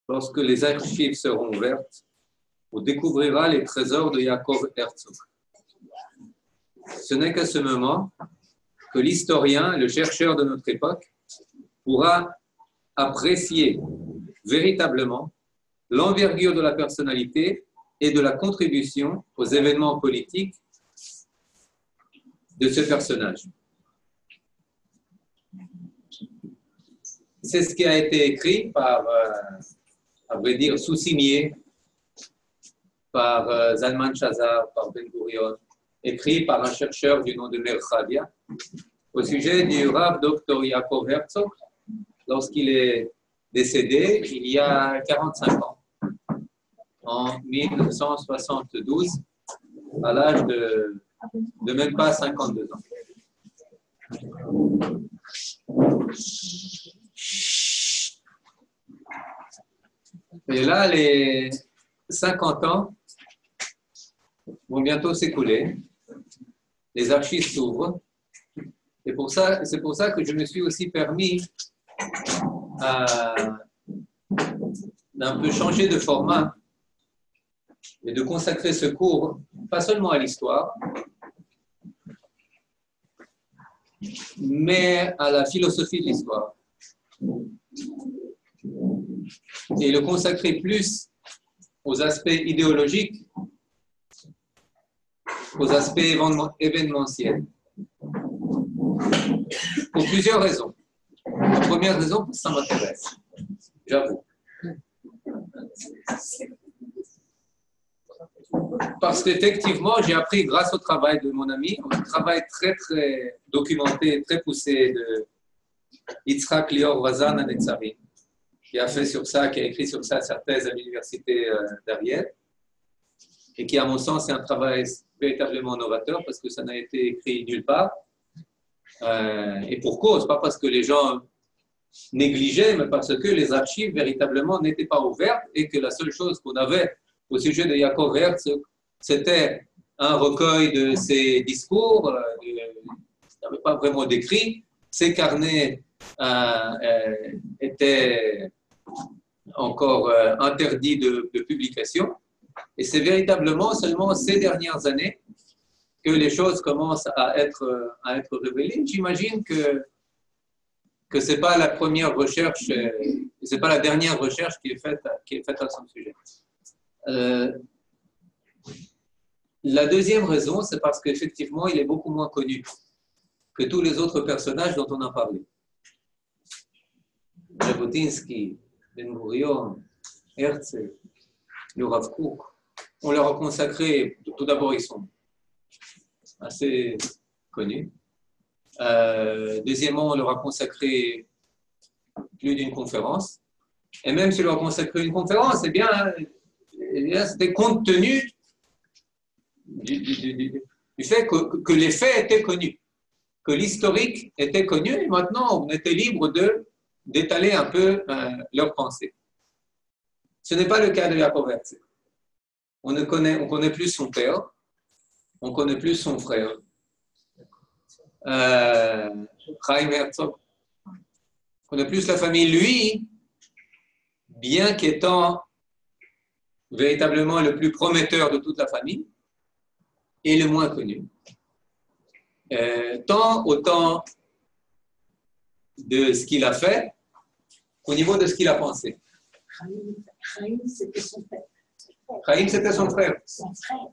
lorsque les archives seront ouvertes, on découvrira les trésors de Yaakov Herzog. Ce n'est qu'à ce moment que l'historien, le chercheur de notre époque, pourra apprécier véritablement l'envergure de la personnalité et de la contribution aux événements politiques de ce personnage. C'est ce qui a été écrit par, à vrai dire, sous-signé par Zalman Shazar, par Ben Gurion, écrit par un chercheur du nom de Merchavia, au sujet du Rav Dr. Yaakov Herzog, lorsqu'il est décédé il y a 45 ans, en 1972, à l'âge de même pas 52 ans. Et là, les 50 ans vont bientôt s'écouler. Les archives s'ouvrent. Et c'est pour ça que je me suis aussi permis d'un peu changer de format et de consacrer ce cours, pas seulement à l'histoire, mais à la philosophie de l'histoire. Et le consacrer plus aux aspects idéologiques, aux aspects événementiels. Pour plusieurs raisons. La première raison, ça m'intéresse, j'avoue. Parce qu'effectivement, j'ai appris grâce au travail de mon ami, un travail très, très documenté, très poussé de Yitzhak Lior Vazan Anetzari, qui a fait sur ça, qui a écrit sur ça sa thèse à l'université d'Ariel, et qui, à mon sens, est un travail véritablement novateur parce que ça n'a été écrit nulle part. Et pour cause, pas parce que les gens négligeaient, mais parce que les archives véritablement n'étaient pas ouvertes et que la seule chose qu'on avait au sujet de Yaakov Herzog, c'était un recueil de ses discours, il n'avait pas vraiment d'écrit, ses carnets étaient encore interdits de publication, et c'est véritablement seulement ces dernières années que les choses commencent à être révélées. J'imagine que ce n'est pas la première recherche, ce n'est pas la dernière recherche qui est faite à son sujet. La deuxième raison, c'est parce qu'effectivement, il est beaucoup moins connu que tous les autres personnages dont on a parlé. Jabotinsky, Ben Gurion, Herzl, le Rav Kook. On leur a consacré, tout d'abord, ils sont assez connus. Deuxièmement, on leur a consacré plus d'une conférence. Et même si on leur a consacré une conférence, eh bien c'était compte tenu du fait que les faits étaient connus, que l'historique était connu, et maintenant on était libre d'étaler un peu leurs pensées. Ce n'est pas le cas de Yaakov Herzog. On connaît plus son père, on connaît plus son frère. Chaim Herzog. On connaît plus la famille. Lui, bien qu'étant véritablement le plus prometteur de toute la famille, est le moins connu. Tant autant de ce qu'il a fait qu'au niveau de ce qu'il a pensé. Chaim, c'était son père. Chaim, c'était son frère. Son frère.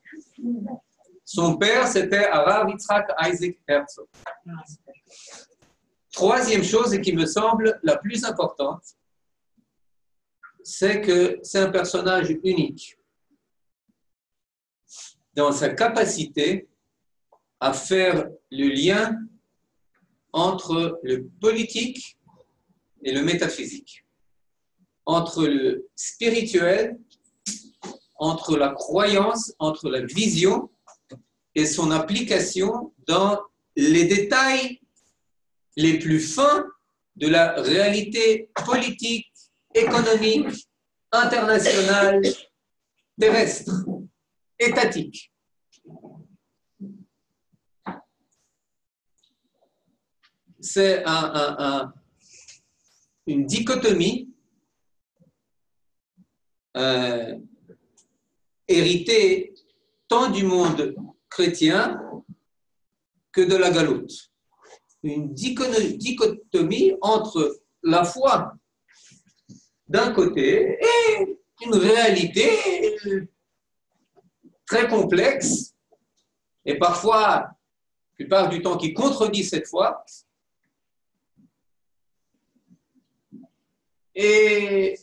Son père, c'était Arav Yitzhak Isaac Herzog. Troisième chose, et qui me semble la plus importante, c'est que c'est un personnage unique dans sa capacité à faire le lien entre le politique et le métaphysique, entre le spirituel, entre la croyance, entre la vision et son application dans les détails les plus fins de la réalité politique, économique, internationale, terrestre, étatique. C'est une dichotomie hérité tant du monde chrétien que de la galoute. Une dichotomie entre la foi d'un côté et une réalité très complexe et parfois, la plupart du temps, qui contredit cette foi et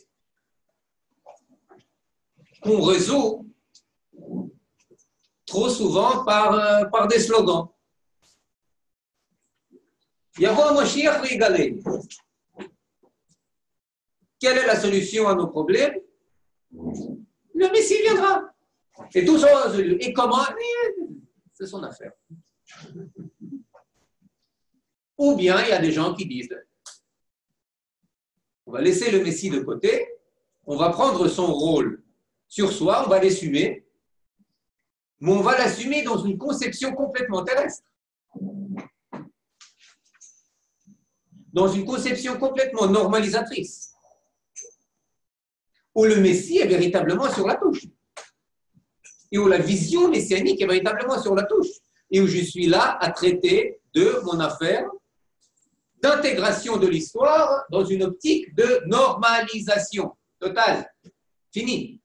qu'on résout trop souvent par des slogans. Yavo Moshiach Rigalé. Quelle est la solution à nos problèmes? Le Messie viendra. Et tout sera résolu. Et comment? C'est son affaire. Ou bien il y a des gens qui disent on va laisser le Messie de côté, on va prendre son rôle sur soi, on va l'assumer, mais on va l'assumer dans une conception complètement terrestre. Dans une conception complètement normalisatrice, où le Messie est véritablement sur la touche, et où la vision messianique est véritablement sur la touche, et où je suis là à traiter de mon affaire d'intégration de l'histoire dans une optique de normalisation totale. Fini.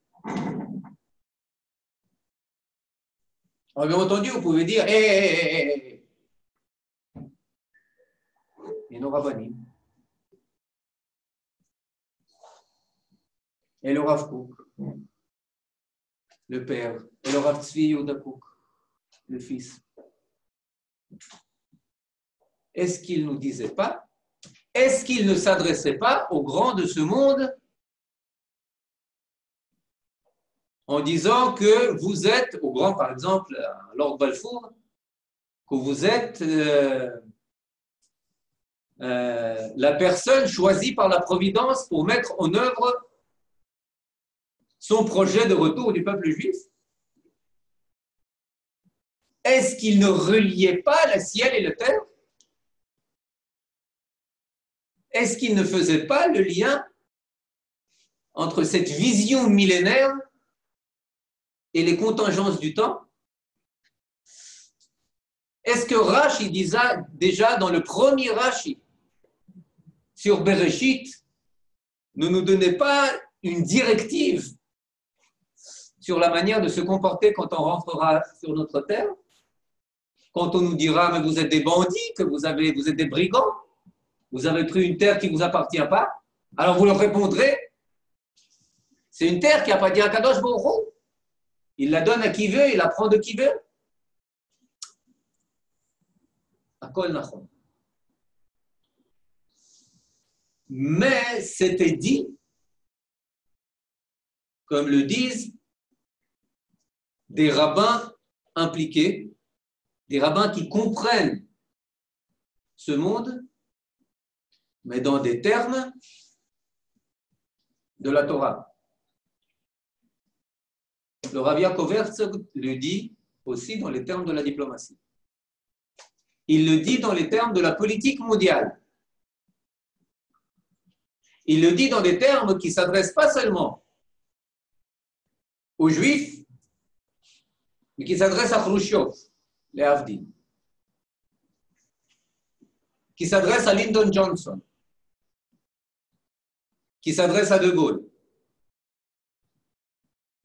Alors, bien entendu, vous pouvez dire, et nos rabbinim, et le Rav Kook, le père, et le Rav Tzvi Yehuda Kook, le fils. Est-ce qu'il ne nous disait pas? Est-ce qu'il ne s'adressait pas aux grands de ce monde en disant que vous êtes, aux grands par exemple, à Lord Balfour, que vous êtes la personne choisie par la Providence pour mettre en œuvre son projet de retour du peuple juif? Est-ce qu'il ne reliait pas le ciel et la terre? Est-ce qu'il ne faisait pas le lien entre cette vision millénaire et les contingences du temps? Est-ce que Rashi disait déjà dans le premier Rashi sur Bereshit ne nous donnait pas une directive sur la manière de se comporter quand on rentrera sur notre terre? Quand on nous dira mais vous êtes des bandits, que vous êtes des brigands, vous avez pris une terre qui ne vous appartient pas, alors vous leur répondrez c'est une terre qui appartient à Kadosh Baruch Hu. Il la donne à qui veut, il la prend de qui veut. Akol nachon. Mais c'était dit, comme le disent des rabbins impliqués, des rabbins qui comprennent ce monde, mais dans des termes de la Torah. Le Rav Yaakov Herzog le dit aussi dans les termes de la diplomatie. Il le dit dans les termes de la politique mondiale. Il le dit dans des termes qui ne s'adressent pas seulement aux Juifs, mais qui s'adressent à Khrouchtchev, les Havdim, qui s'adressent à Lyndon Johnson, qui s'adresse à De Gaulle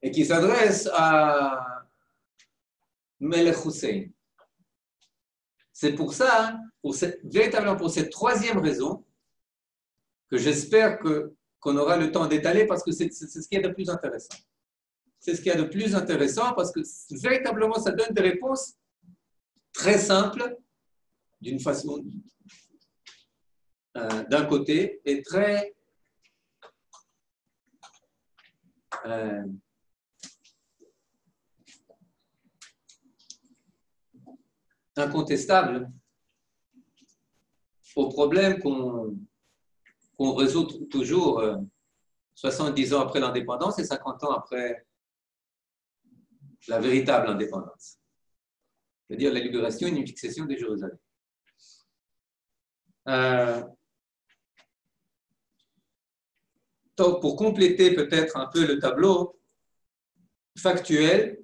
et qui s'adresse à Melech Hussein. C'est pour ça, véritablement pour cette troisième raison, que j'espère qu'on aura le temps d'étaler parce que c'est ce qu'il y a de plus intéressant. C'est ce qu'il y a de plus intéressant parce que véritablement ça donne des réponses très simples d'une façon d'un côté et très incontestable au problème qu'on résout toujours 70 ans après l'indépendance et 50 ans après la véritable indépendance. C'est-à-dire la libération et une fixation de Jérusalem. Donc, pour compléter peut-être un peu le tableau factuel,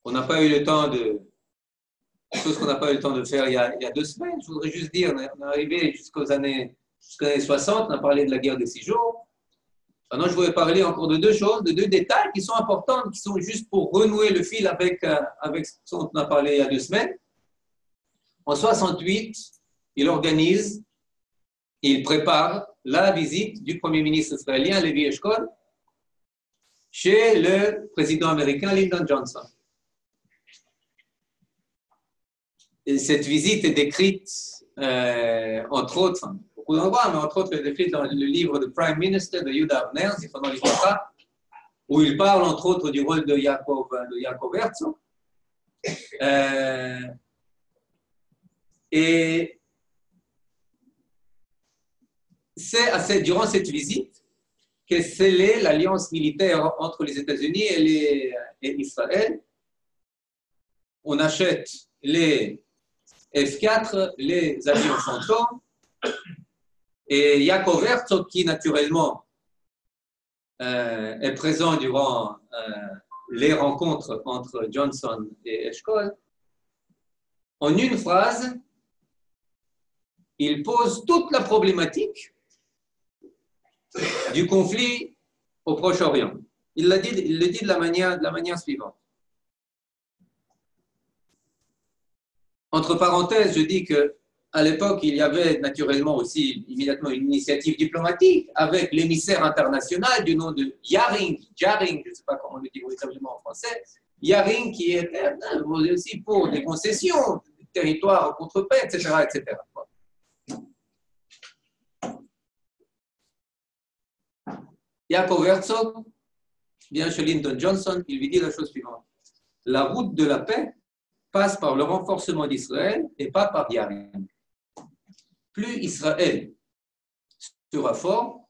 on n'a pas eu le temps de... chose qu'on n'a pas eu le temps de faire il y a 2 semaines. Je voudrais juste dire, on est arrivé jusqu'aux années 60, on a parlé de la guerre des 6 jours. Maintenant, je voudrais parler encore de 2 choses, de 2 détails qui sont importants, qui sont juste pour renouer le fil avec ce dont on a parlé il y a 2 semaines. En 68, il prépare la visite du Premier ministre israélien, Levi Eshkol, chez le président américain Lyndon Johnson. Et cette visite est décrite, entre autres, beaucoup d'endroits, mais entre autres, elle est décrite dans le livre de Prime Minister de Yehuda Avner, où il parle, entre autres, du rôle de Yaakov Herzog. Et c'est durant cette visite qu'est scellée l'alliance militaire entre les États-Unis et Israël. On achète les F-4, les avions fantômes, et Yaakov Herzog, qui naturellement est présent durant les rencontres entre Johnson et Eshkol, en une phrase, il pose toute la problématique du conflit au Proche-Orient. Il le dit de la manière suivante. Entre parenthèses, je dis qu'à l'époque, il y avait naturellement aussi immédiatement une initiative diplomatique avec l'émissaire international du nom de Yaring, je ne sais pas comment on le dit véritablement en français, Yaring qui était aussi pour des concessions, des territoires contre paix, etc., etc. Yaakov Herzog vient chez Lyndon Johnson, il lui dit la chose suivante. La route de la paix passe par le renforcement d'Israël et pas par Yaring. Plus Israël sera fort,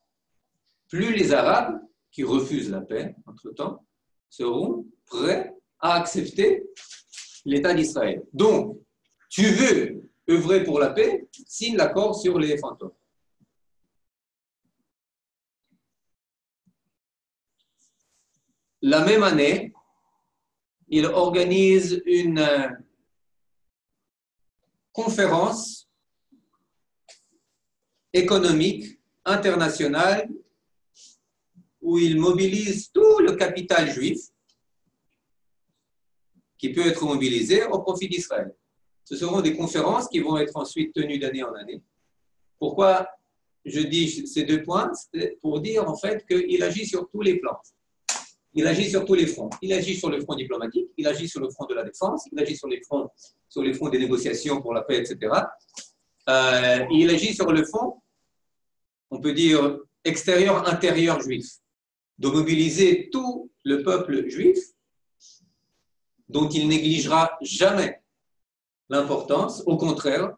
plus les Arabes, qui refusent la paix, entre-temps, seront prêts à accepter l'État d'Israël. Donc, tu veux œuvrer pour la paix, signe l'accord sur les fantômes. La même année, il organise une conférence économique internationale où il mobilise tout le capital juif qui peut être mobilisé au profit d'Israël. Ce seront des conférences qui vont être ensuite tenues d'année en année. Pourquoi je dis ces 2 points? C'est pour dire en fait qu'il agit sur tous les plans. Il agit sur tous les fronts. Il agit sur le front diplomatique, il agit sur le front de la défense, il agit sur les fronts des négociations pour la paix, etc. Il agit sur le front, on peut dire, extérieur-intérieur juif, de mobiliser tout le peuple juif, dont il négligera jamais l'importance, au contraire,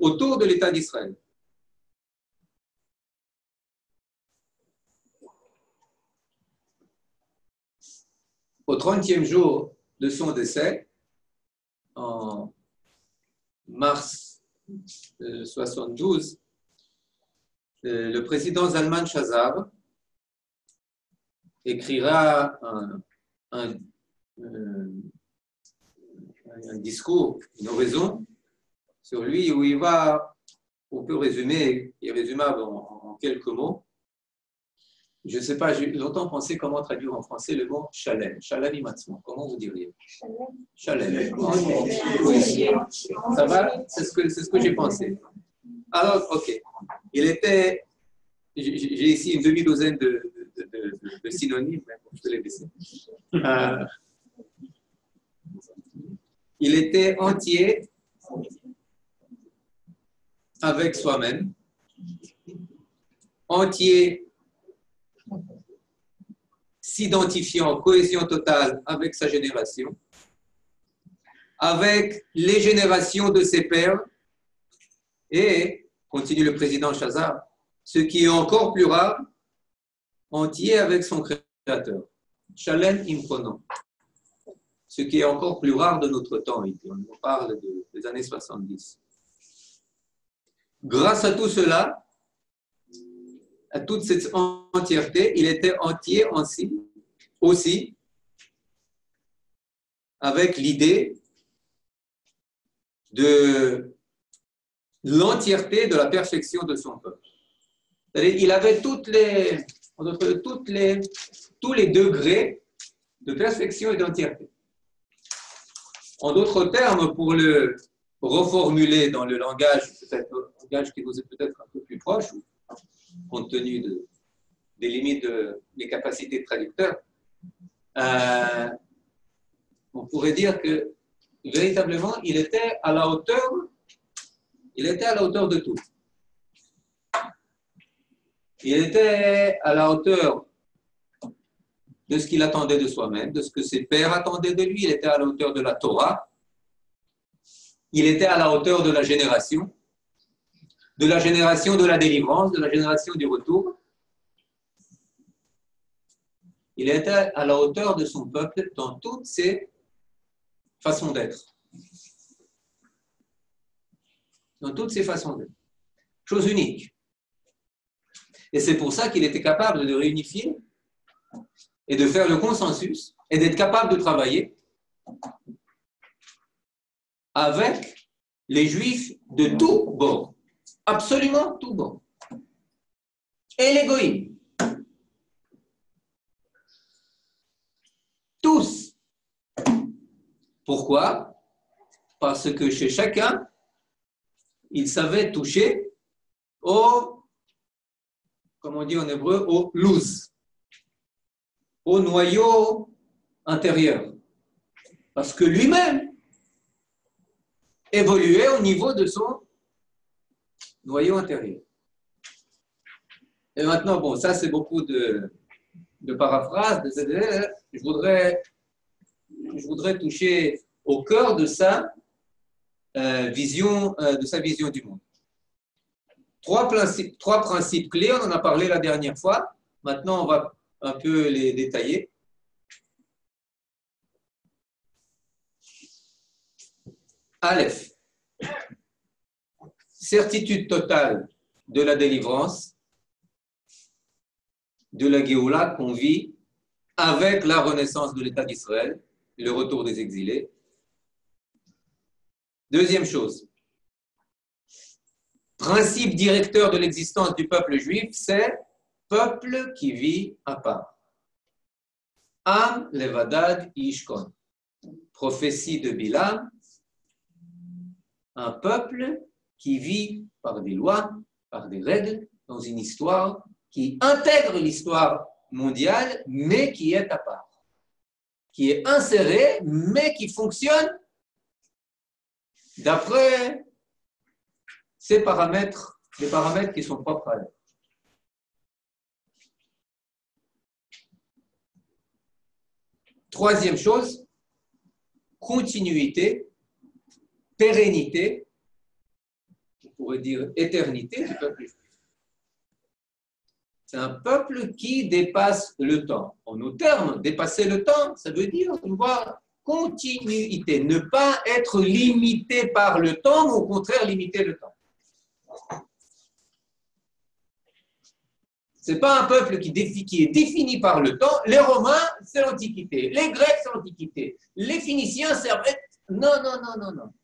autour de l'État d'Israël. Au 30e jour de son décès, en mars 1972, le président Zalman Shazar écrira un discours, une oraison sur lui où on peut résumer, il est résumable en quelques mots. Je ne sais pas, j'ai longtemps pensé comment traduire en français le mot Shalem. Shalem imatzmo. Comment vous diriez? Shalem. Ça va? C'est ce que j'ai pensé. Alors, ok. J'ai ici une demi-douzaine de synonymes, mais je vais les laisser. Il était entier avec soi-même, entier s'identifiant en cohésion totale avec sa génération, avec les générations de ses pairs, et, continue le président Shazar, ce qui est encore plus rare, entier avec son créateur. Shalem imkono. Ce qui est encore plus rare de notre temps, on parle des années 70. Grâce à tout cela, à toute cette entièreté, il était entier aussi avec l'idée de l'entièreté de la perfection de son peuple. C'est-à-dire, il avait tous les degrés de perfection et d'entièreté. En d'autres termes, pour le reformuler dans le langage, peut-être un langage qui vous est peut-être un peu plus proche, compte tenu des limites des capacités de traducteur, on pourrait dire que véritablement, il était à la hauteur de tout. Il était à la hauteur de ce qu'il attendait de soi-même, de ce que ses pères attendaient de lui. Il était à la hauteur de la Torah. Il était à la hauteur de la génération de la délivrance, de la génération du retour. Il était à la hauteur de son peuple dans toutes ses façons d'être. Dans toutes ses façons d'être. Chose unique. Et c'est pour ça qu'il était capable de réunifier et de faire le consensus et d'être capable de travailler avec les Juifs de tous bords. Absolument tous bords. Et les goïms. Tous. Pourquoi? Parce que chez chacun, il savait toucher au, comme on dit en hébreu, au louz, au noyau intérieur. Parce que lui-même évoluait au niveau de son noyau intérieur. Et maintenant, bon, ça c'est beaucoup de paraphrases. Je voudrais toucher au cœur de sa vision du monde. Trois principes clés, on en a parlé la dernière fois. Maintenant, on va un peu les détailler. Aleph, certitude totale de la délivrance, de la Géoula qu'on vit avec la renaissance de l'État d'Israël, le retour des exilés. Deuxième chose, principe directeur de l'existence du peuple juif, c'est peuple qui vit à part. Am levadad ishkon. Prophétie de Bilam, un peuple qui vit par des lois, par des règles, dans une histoire qui intègre l'histoire mondiale, mais qui est à part, qui est inséré, mais qui fonctionne d'après ces paramètres, les paramètres qui sont propres à elle. Troisième chose, continuité, pérennité, on pourrait dire éternité du peuple juif. C'est un peuple qui dépasse le temps. En nos termes, dépasser le temps, ça veut dire voir continuité, ne pas être limité par le temps, mais au contraire limiter le temps. Ce n'est pas un peuple qui est défini par le temps. Les Romains, c'est l'Antiquité. Les Grecs, c'est l'Antiquité. Les Phéniciens, c'est... Non, non, non, non, non.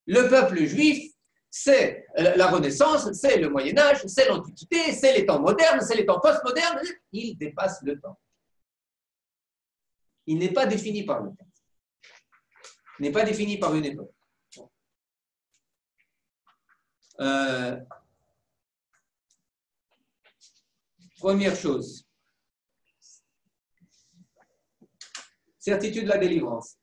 Le peuple juif, c'est la Renaissance, c'est le Moyen-Âge, c'est l'Antiquité, c'est les temps modernes, c'est les temps postmodernes. Il dépasse le temps. Il n'est pas défini par le temps. Il n'est pas défini par une époque. Première chose, certitude de la délivrance.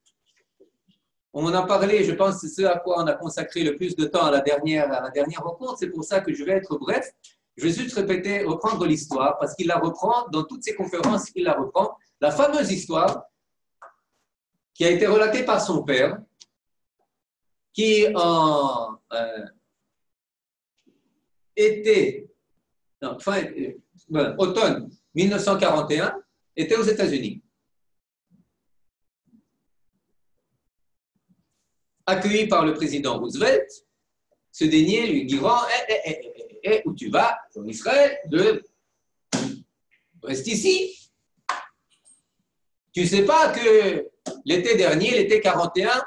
On en a parlé, je pense que c'est ce à quoi on a consacré le plus de temps à la dernière rencontre. C'est pour ça que je vais être bref. Je vais juste reprendre l'histoire, parce qu'il la reprend dans toutes ses conférences, il la reprend. La fameuse histoire qui a été relatée par son père, qui en automne 1941, était aux États-Unis. Accueilli par le président Roosevelt, se daigner lui diront où tu vas en Israël, reste ici. Tu ne sais pas que l'été dernier, l'été 41,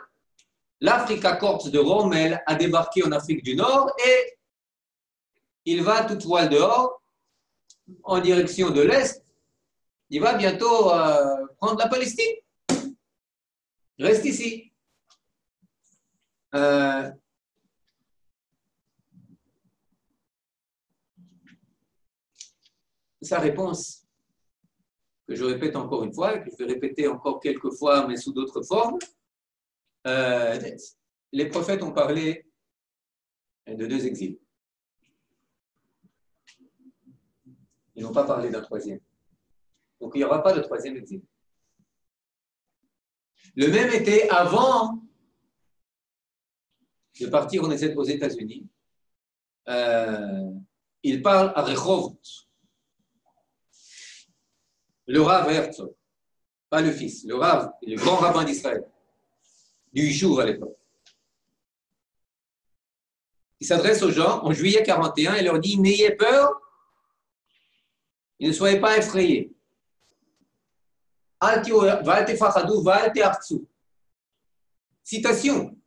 l'Africa Corps de Rommel a débarqué en Afrique du Nord et il va toute voile dehors en direction de l'Est. Il va bientôt prendre la Palestine. Reste ici. Sa réponse, que je répète encore une fois, et que je vais répéter encore quelques fois, mais sous d'autres formes, les prophètes ont parlé de 2 exils. Ils n'ont pas parlé d'un 3e. Donc il n'y aura pas de 3e exil. Le même été, avant de partir aux États-Unis, il parle à Rehovot, le Rav Herzog, pas le fils, le Rav, le grand rabbin d'Israël, du Yishuv à l'époque. Il s'adresse aux gens en juillet 41 et leur dit: n'ayez peur et ne soyez pas effrayés. Citation: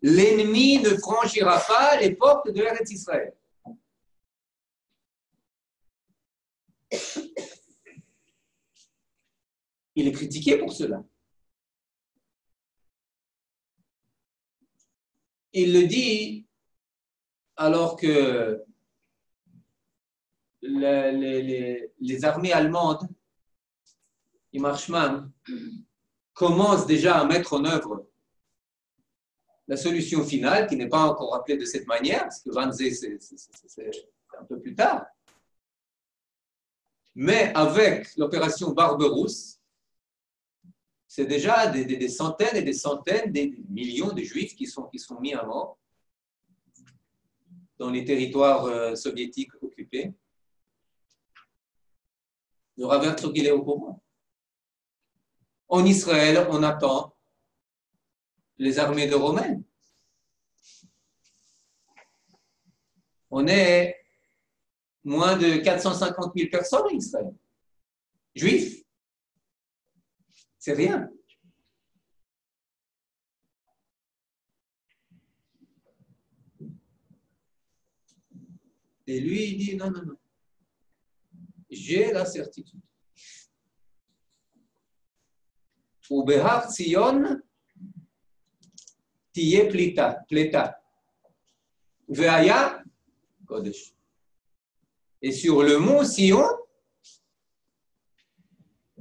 l'ennemi ne franchira pas les portes de l'Eretz Israël. Il est critiqué pour cela. Il le dit alors que les armées allemandes, les Marschmann, commencent déjà à mettre en œuvre la solution finale, qui n'est pas encore appelée de cette manière, parce que Wannsee, c'est un peu plus tard. Mais avec l'opération Barberousse, c'est déjà des centaines et des centaines, des millions de Juifs qui sont mis à mort dans les territoires soviétiques occupés. Le Rav Herzog, il est au courant. En Israël, on attend les armées de Romaines. On est moins de 450 000 personnes en Israël. Juifs. C'est rien. Et lui, il dit: non, non, non. J'ai la certitude. Ubehar Tzion tiye pleta. Ve'aya Kodesh. Et sur le mont Sion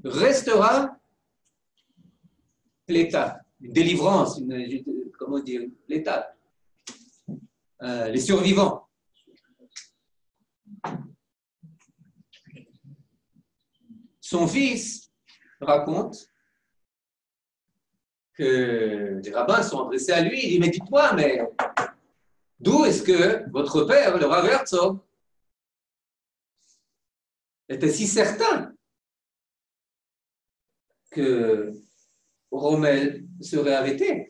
restera pleta, une délivrance, comment dire, pleta. Les survivants. Son fils raconte que les rabbins sont adressés à lui. Il dit: mais dites-moi, mais d'où est-ce que votre père, le Rav Herzog, était si certain que Rommel serait arrêté?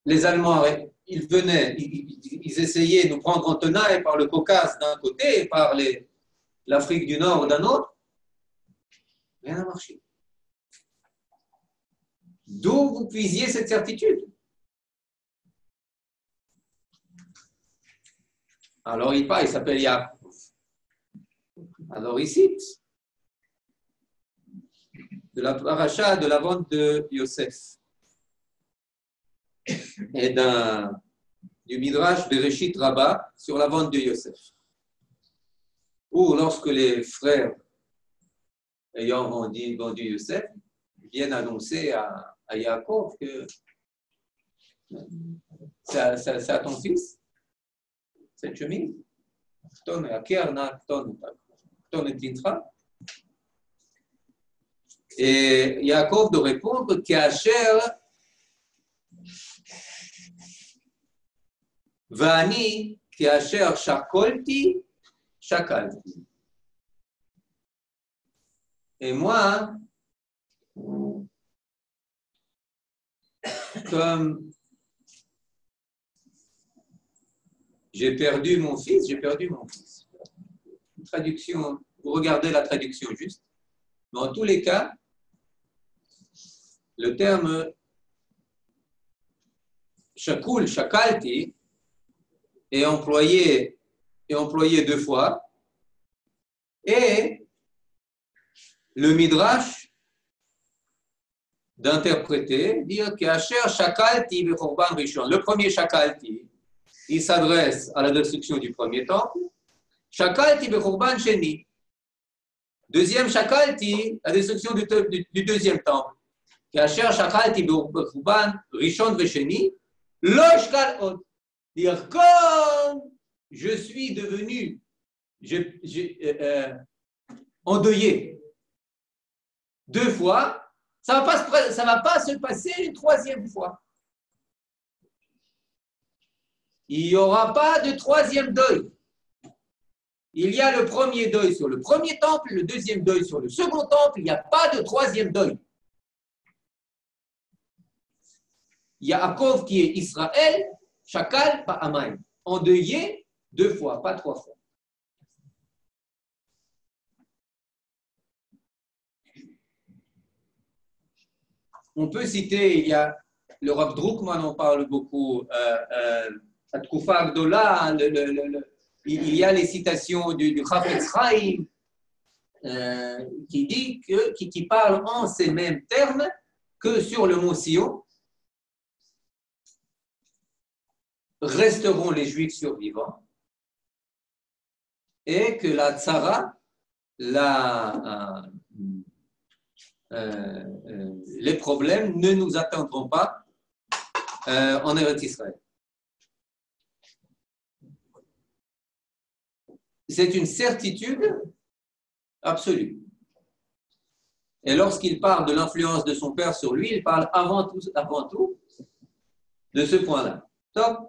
Les Allemands, ils venaient, ils essayaient de nous prendre en tenaille par le Caucase d'un côté et par l'Afrique du Nord d'un autre. Rien n'a marché. D'où vous puisiez cette certitude? Alors il part, il s'appelle Yaakov. Alors il cite de la paracha de la vente de Yosef et du Midrash Bereshit Rabbah sur la vente de Yosef. Ou lorsque les frères ayant vendu Yosef viennent annoncer à Yaakov que c'est à ton fils, cette chemise. Et Yaakov de répondre: Kacher Vani Kacher Shakolti Shakalti. Et moi, comme j'ai perdu mon fils, j'ai perdu mon fils. Une traduction, vous regardez la traduction juste. Dans tous les cas, le terme shakul, shakalti, est employé deux fois. Et le Midrash d'interpréter, dire qu'Asher shakalti bechorban rishon. Le premier shakalti, il s'adresse à la destruction du premier temple. Shakalti bechorban sheni. Deuxième shakalti, la destruction du deuxième temple. Qu'Asher shakalti bechorban rishon vesheni. Lo shkal od. Dire comme je suis devenu endeuillé deux fois, ça va pas se passer une troisième fois. Il n'y aura pas de troisième deuil. Il y a le premier deuil sur le premier temple, le deuxième deuil sur le second temple, il n'y a pas de troisième deuil. Yaakov qui est Israël, Shakal Ba'amayim, endeuillé deux fois, pas trois fois. On peut citer, il y a le Rav Drukman en parle beaucoup, Atkufa Agdola, il y a les citations du Chafetz Chaim qui dit qui parle en ces mêmes termes que sur le mont Sion resteront les Juifs survivants et que la Tzara, les problèmes ne nous atteindront pas en Eretz Israël. C'est une certitude absolue. Et lorsqu'il parle de l'influence de son père sur lui, il parle avant tout de ce point-là. Donc,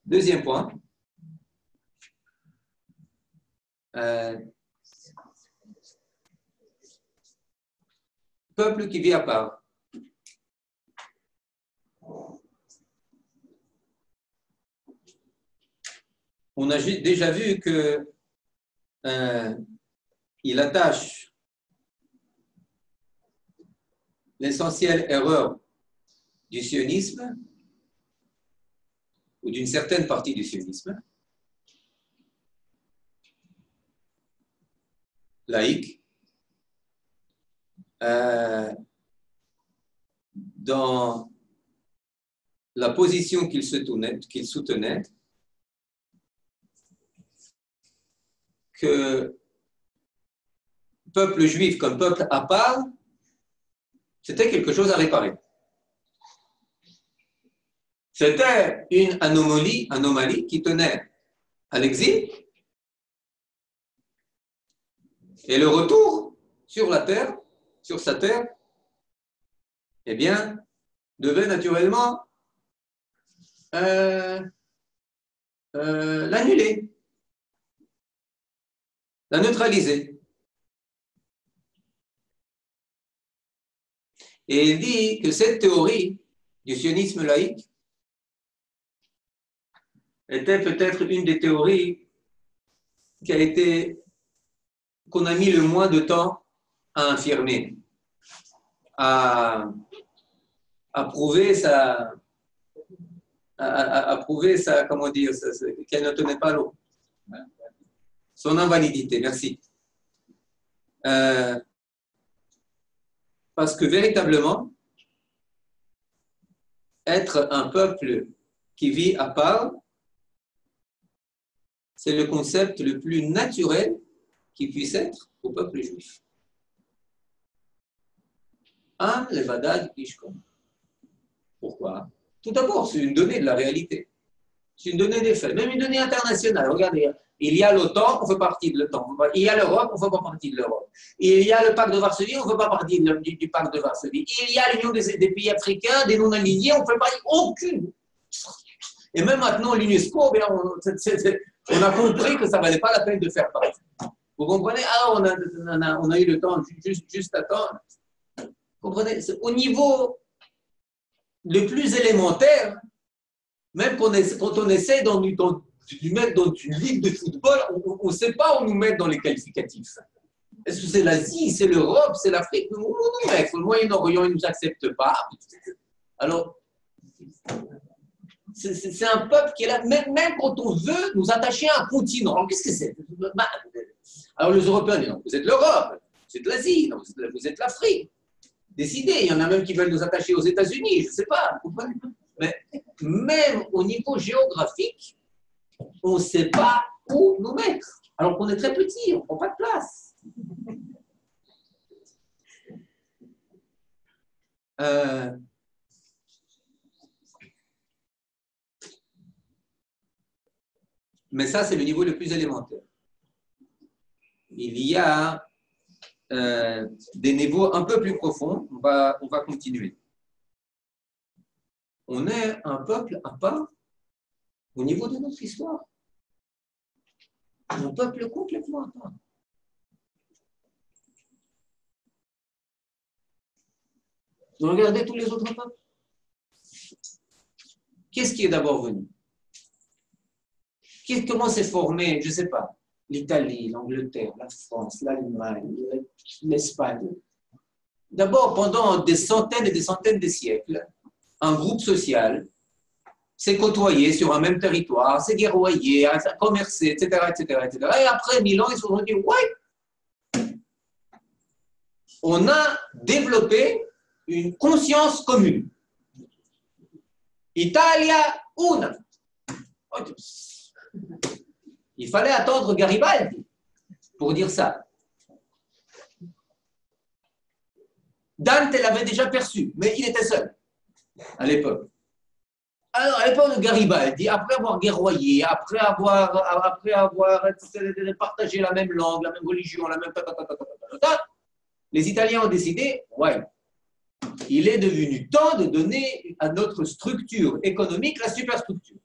deuxième point. Peuple qui vit à part. On a déjà vu que il attache l'essentielle erreur du sionisme ou d'une certaine partie du sionisme laïque dans la position qu'il soutenait que peuple juif comme peuple à part, c'était quelque chose à réparer. C'était une anomalie qui tenait à l'exil et le retour sur la terre, sur sa terre, eh bien, devait naturellement l'annuler, la neutraliser. Et il dit que cette théorie du sionisme laïque était peut-être une des théories qu'on a mis le moins de temps à infirmer, à prouver comment dire, qu'elle ne tenait pas l'eau. Son invalidité, merci. Parce que véritablement, être un peuple qui vit à part, c'est le concept le plus naturel qui puisse être au peuple juif. Am levadad ishkom. Pourquoi? Tout d'abord, c'est une donnée de la réalité. C'est une donnée des faits, même une donnée internationale. Regardez, il y a l'OTAN, on fait partie de l'OTAN. Il y a l'Europe, on ne fait pas partie de l'Europe. Il y a le pacte de Varsovie, on ne fait pas partie du pacte de Varsovie. Il y a l'Union des pays africains, des non-alignés, on ne fait pas aucune. Et même maintenant, l'UNESCO, on a compris que ça ne valait pas la peine de faire partie. Vous comprenez? Alors, on a eu le temps juste à attendre. Vous comprenez? Au niveau le plus élémentaire, Même quand on essaie de nous mettre dans une ligue de football, on ne sait pas où nous mettre dans les qualificatifs. Est-ce que c'est l'Asie, c'est l'Europe, c'est l'Afrique? Non, mec, le Moyen-Orient, ils ne nous acceptent pas. Alors, c'est un peuple qui est là, même quand on veut nous attacher à un continent. Alors, qu'est-ce que c'est? Alors, les Européens disent, non, vous êtes l'Europe, vous êtes l'Asie, vous êtes l'Afrique. Décidez, il y en a même qui veulent nous attacher aux États-Unis, je ne sais pas. Mais même au niveau géographique, on ne sait pas où nous mettre. Alors qu'on est très petit, on ne prend pas de place. Mais ça, c'est le niveau le plus élémentaire. Il y a des niveaux un peu plus profonds. On va continuer. On est un peuple à part au niveau de notre histoire. Un peuple complètement à part. Vous regardez tous les autres peuples. Qu'est-ce qui est d'abord venu? Comment s'est formé, je ne sais pas, l'Italie, l'Angleterre, la France, l'Allemagne, l'Espagne. D'abord, pendant des centaines et des centaines de siècles, un groupe social s'est côtoyé sur un même territoire, s'est guerroyé, a commercé, etc., etc., etc. Et après 1000 ans, ils se sont dit, ouais, on a développé une conscience commune. Italia una. Il fallait attendre Garibaldi pour dire ça. Dante l'avait déjà perçu, mais il était seul à l'époque. Alors, à l'époque de Garibaldi, après avoir guerroyé, après avoir partagé la même langue, la même religion, la même les Italiens ont décidé, ouais, il est devenu temps de donner à notre structure économique la superstructure.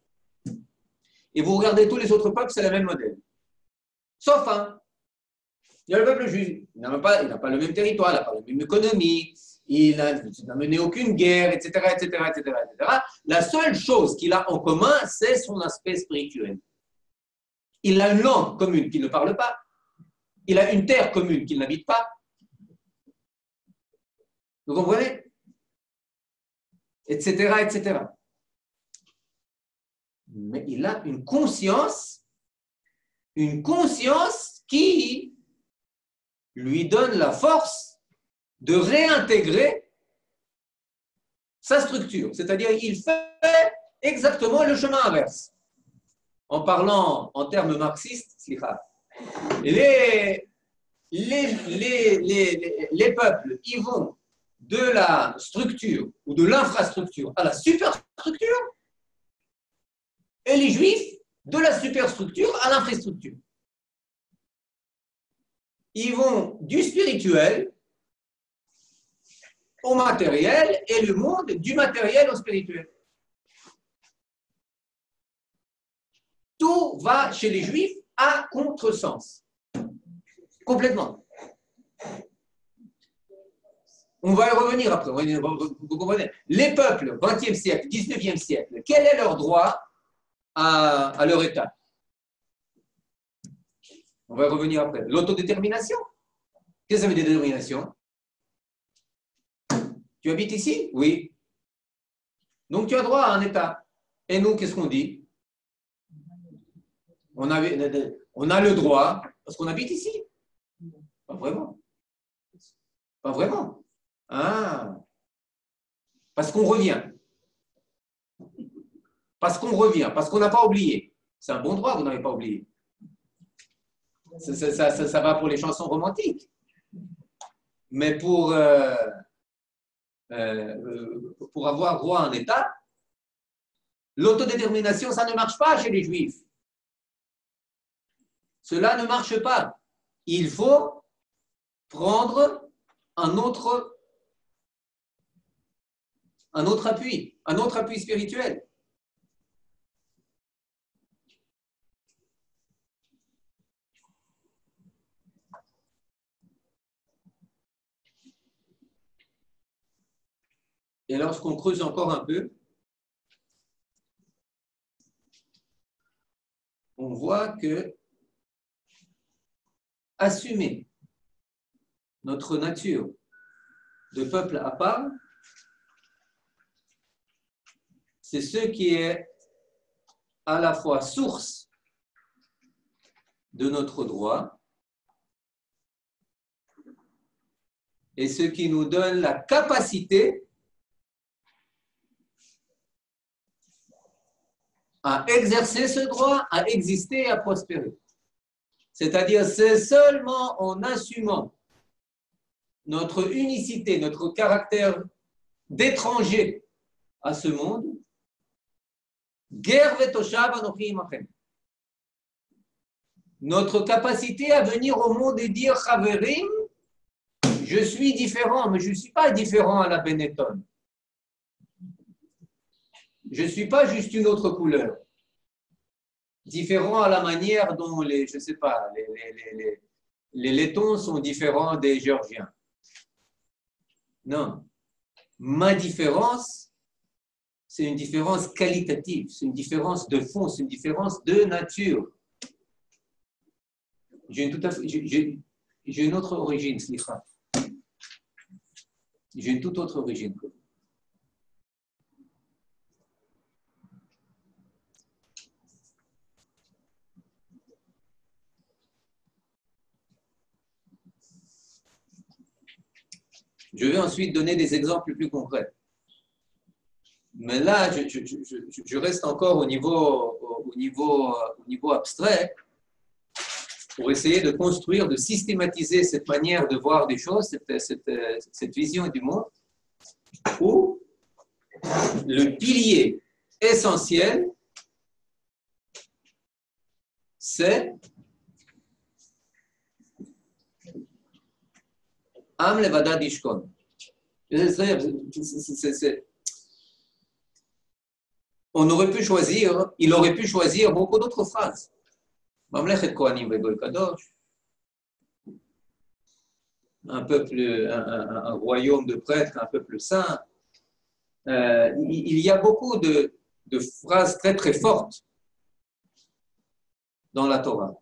Et vous regardez tous les autres peuples, c'est le même modèle. Sauf un. Il y a le peuple juif. Il n'a pas le même territoire, il n'a pas la même économie, il n'a mené aucune guerre, etc., etc., etc., etc. La seule chose qu'il a en commun, c'est son aspect spirituel. Il a une langue commune qu'il ne parle pas. Il a une terre commune qu'il n'habite pas. Vous comprenez? Etc., etc. Mais il a une conscience qui lui donne la force de réintégrer sa structure. C'est-à-dire, il fait exactement le chemin inverse. En parlant en termes marxistes, les peuples, ils vont de la structure ou de l'infrastructure à la superstructure, et les juifs de la superstructure à l'infrastructure. Ils vont du spirituel au matériel et le monde du matériel au spirituel. Tout va chez les juifs à contresens. Complètement. On va y revenir après. Vous comprenez? Les peuples, 20e siècle, 19e siècle, quel est leur droit à leur État? On va y revenir après. L'autodétermination. Qu'est-ce que ça veut dire détermination? Tu habites ici? Oui. Donc tu as droit à un État. Et nous, qu'est-ce qu'on dit? On a le droit parce qu'on habite ici. Pas vraiment. Pas vraiment. Ah. Parce qu'on revient. Parce qu'on revient. Parce qu'on n'a pas oublié. C'est un bon droit, vous n'avez pas oublié. Ça va pour les chansons romantiques. Mais pour avoir droit à un État, l'autodétermination, ça ne marche pas chez les Juifs. Cela ne marche pas. Il faut prendre un autre appui spirituel. Et lorsqu'on creuse encore un peu, on voit que assumer notre nature de peuple à part, c'est ce qui est à la fois source de notre droit et ce qui nous donne la capacité à exercer ce droit, à exister et à prospérer. C'est-à-dire, c'est seulement en assumant notre unicité, notre caractère d'étranger à ce monde, notre capacité à venir au monde et dire Chaverim, je suis différent, mais je ne suis pas différent à la Benetton. Je ne suis pas juste une autre couleur. Différent à la manière dont les Lettons sont différents des Géorgiens. Non. Ma différence, c'est une différence qualitative, c'est une différence de fond, c'est une différence de nature. J'ai une autre origine, slicha. J'ai une toute autre origine. Je vais ensuite donner des exemples plus concrets. Mais là, je reste encore au niveau abstrait pour essayer de construire, de systématiser cette manière de voir des choses, cette vision du monde, où le pilier essentiel, c'est Am levada dishkon. On aurait pu choisir, il aurait pu choisir beaucoup d'autres phrases. Mamlechet Kohanim vegoy kadosh. Un peuple, un royaume de prêtres, un peuple saint. Il y a beaucoup de phrases très très fortes dans la Torah.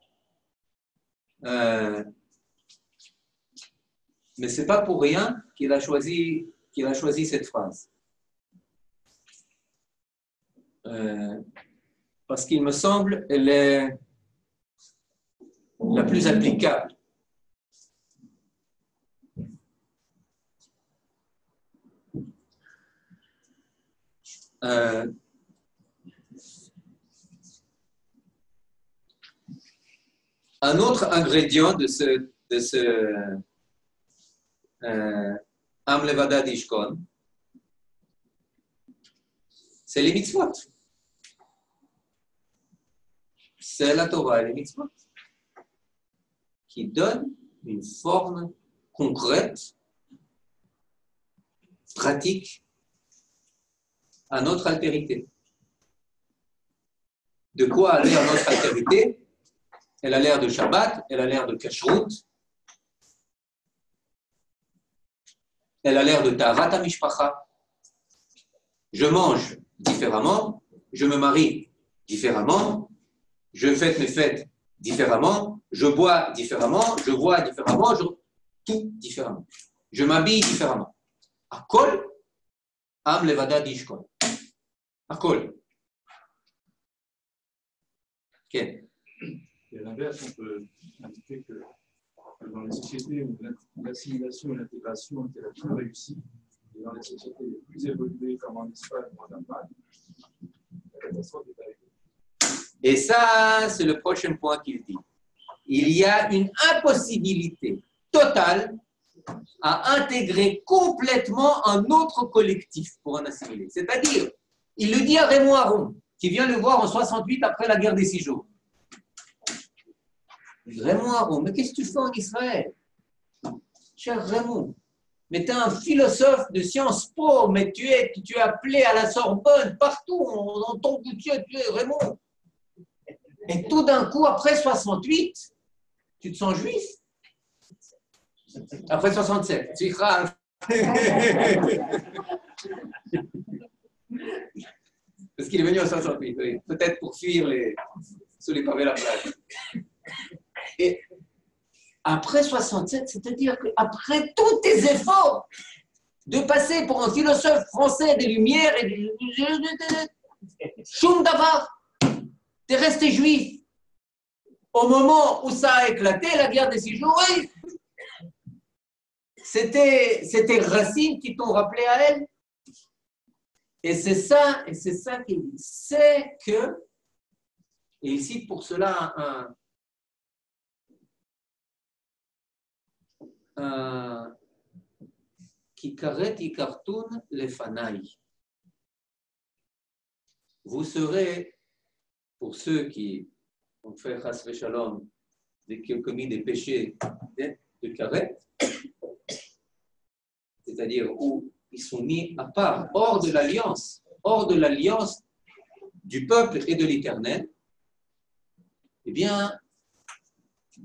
Mais ce n'est pas pour rien qu'il a choisi cette phrase. Parce qu'il me semble qu'elle est la plus applicable. Un autre ingrédient de ce Am levada dishkon, c'est les mitzvot. C'est la Torah et les mitzvot qui donnent une forme concrète, pratique à notre altérité. De quoi a l'air notre altérité? Elle a l'air de Shabbat, elle a l'air de Kashrut, elle a l'air de Taharat HaMishpacha. Je mange différemment, je me marie différemment, je fête mes fêtes différemment, je bois différemment, je vois différemment, tout différemment. Je m'habille différemment. Akol, am levada dishkon. Akol. Ok. Et à l'inverse, on peut indiquer que dans les sociétés où l'assimilation et l'intégration étaient la plus réussie, et dans les sociétés les plus évoluées comme en Espagne ou en Allemagne, la catastrophe est arrivée. Et ça, c'est le prochain point qu'il dit. Il y a une impossibilité totale à intégrer complètement un autre collectif pour en assimiler. C'est-à-dire, il le dit à Raymond Aron, qui vient le voir en 68 après la guerre des 6 jours. Raymond Aron, mais qu'est-ce que tu fais en Israël? Cher Raymond, mais tu es un philosophe de Sciences Po, mais tu es appelé à la Sorbonne, partout, on entend que tu es Raymond. Et tout d'un coup, après 68, tu te sens juif? Après 67, tu crains. Parce qu'il est venu en 68, oui. Peut-être pour fuir sur les pavés de la plage. Et après 67, c'est-à-dire qu'après tous tes efforts de passer pour un philosophe français des Lumières et du Choum Davar, t'es resté juif. Au moment où ça a éclaté, la guerre des 6 jours, oui, c'était Racine qui t'ont rappelé à elle. Et c'est ça qu'il dit. C'est que, et il cite pour cela un qui karet ikartoun lefanaï. Vous serez, pour ceux qui ont fait chas v'shalom, qui ont commis des péchés de karet, c'est-à-dire où ils sont mis à part, hors de l'alliance du peuple et de l'Éternel, eh bien,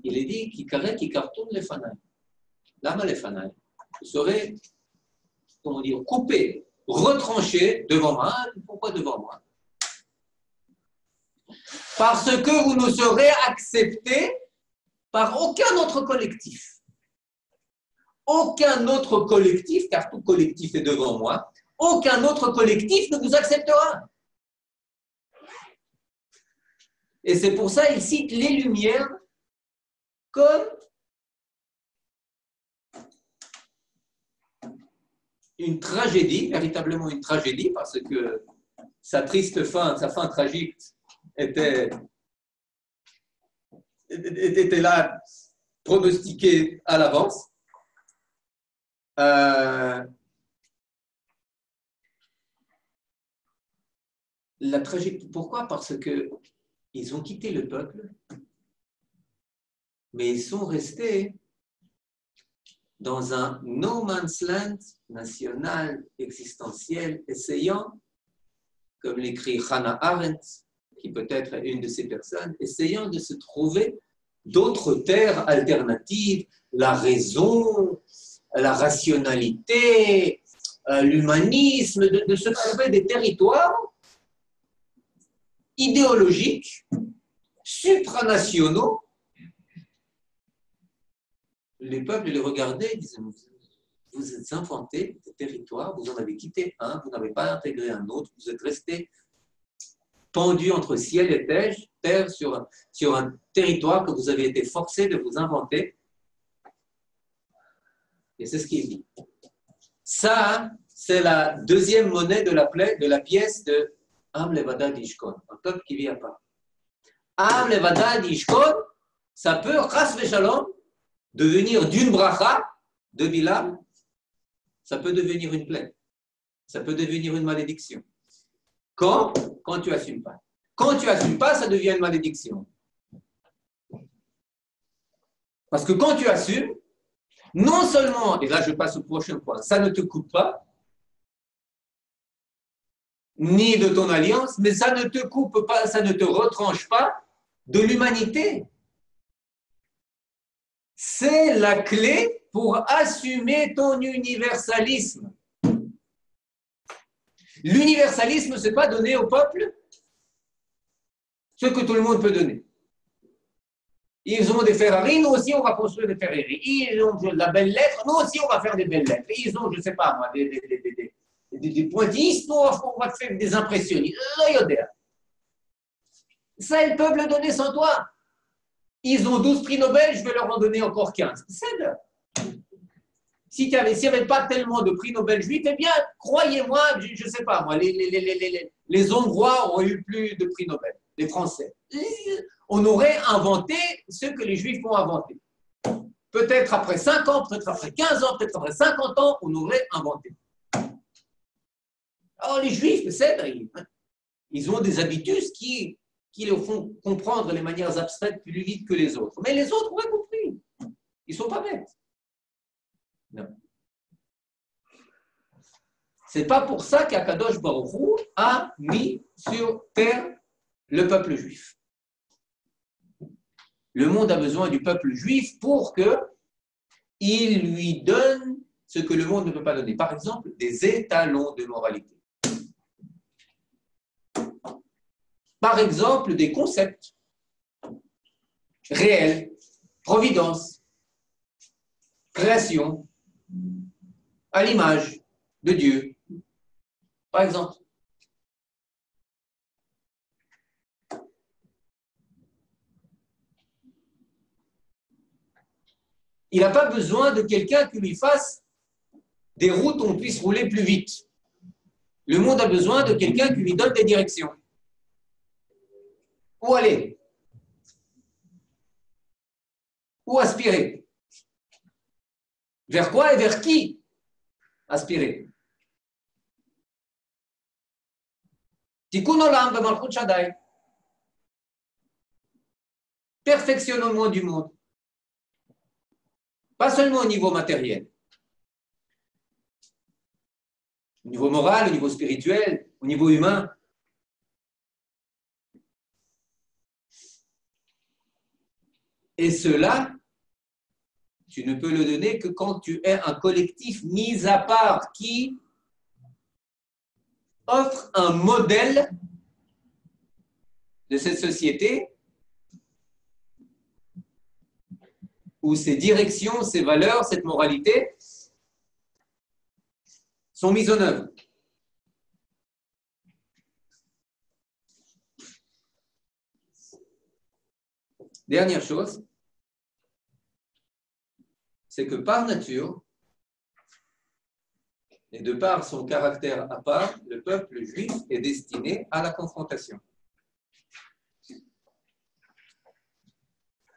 il est dit qui karet ikartoun lefanaï. Lama lefanaï. Vous serez, comment dire, coupé, retranché devant moi. Pourquoi devant moi? Parce que vous ne serez accepté par aucun autre collectif. Aucun autre collectif, car tout collectif est devant moi, aucun autre collectif ne vous acceptera. Et c'est pour ça qu'il cite les Lumières comme une tragédie, véritablement une tragédie, parce que sa triste fin, sa fin tragique était là, pronostiquée à l'avance. La tragédie, pourquoi? Parce que ils ont quitté le peuple, mais ils sont restés dans un no man's land national, existentiel, essayant, comme l'écrit Hannah Arendt, qui peut-être est une de ces personnes, essayant de se trouver d'autres terres alternatives, la raison, la rationalité, l'humanisme, de se trouver des territoires idéologiques, supranationaux. Les peuples les regardaient et disaient, vous êtes inventés des territoires, vous en avez quitté un, vous n'avez pas intégré un autre, vous êtes restés pendus entre ciel et terre sur un territoire que vous avez été forcés de vous inventer. Et c'est ce qu'il dit. Ça, c'est la deuxième monnaie de la pièce de Am Levada d'Ishkon, un peuple qui vit à part. Am Levada d'Ishkon, ça peut, chas v'shalom, devenir d'une bracha, de Bilam, ça peut devenir une plaie. Ça peut devenir une malédiction. Quand tu n'assumes pas. Quand tu n'assumes pas, ça devient une malédiction. Parce que quand tu assumes, non seulement, et là je passe au prochain point, ça ne te coupe pas, ni de ton alliance, mais ça ne te coupe pas, ça ne te retranche pas de l'humanité. C'est la clé pour assumer ton universalisme. L'universalisme, ce n'est pas donner au peuple ce que tout le monde peut donner. Ils ont des Ferrari, nous aussi on va construire des Ferrari. Ils ont de la belle lettre, nous aussi on va faire des belles lettres. Ils ont, je ne sais pas moi, des pointillistes, nous on va faire des impressionnistes. Ça, ils peuvent le donner sans toi. Ils ont 12 prix Nobel, je vais leur en donner encore 15. C'est S'il n'y avait pas tellement de prix Nobel juifs, eh bien, croyez-moi, je ne sais pas, moi, les Hongrois ont eu plus de prix Nobel, les Français. On aurait inventé ce que les Juifs ont inventé. Peut-être après 5 ans, peut-être après 15 ans, peut-être après 50 ans, on aurait inventé. Alors les Juifs, ils ont des habitus qui leur font comprendre les manières abstraites plus vite que les autres. Mais les autres auraient compris. Ils ne sont pas bêtes. Non. Ce n'est pas pour ça qu'Akadosh Baruch Hu a mis sur terre le peuple juif. Le monde a besoin du peuple juif pour qu'il lui donne ce que le monde ne peut pas donner. Par exemple, des étalons de moralité. Par exemple, des concepts. réel, providence, création, à l'image de Dieu, par exemple. Il n'a pas besoin de quelqu'un qui lui fasse des routes où on puisse rouler plus vite. Le monde a besoin de quelqu'un qui lui donne des directions. Où aller? Où aspirer? Vers quoi et vers qui aspirer? Tikkun olam b'malchut Shaddai. Perfectionnement du monde. Pas seulement au niveau matériel. Au niveau moral, au niveau spirituel, au niveau humain. Et cela, tu ne peux le donner que quand tu es un collectif mis à part qui offre un modèle de cette société où ces directions, ces valeurs, cette moralité sont mises en œuvre. Dernière chose, c'est que par nature, et de par son caractère à part, le peuple juif est destiné à la confrontation.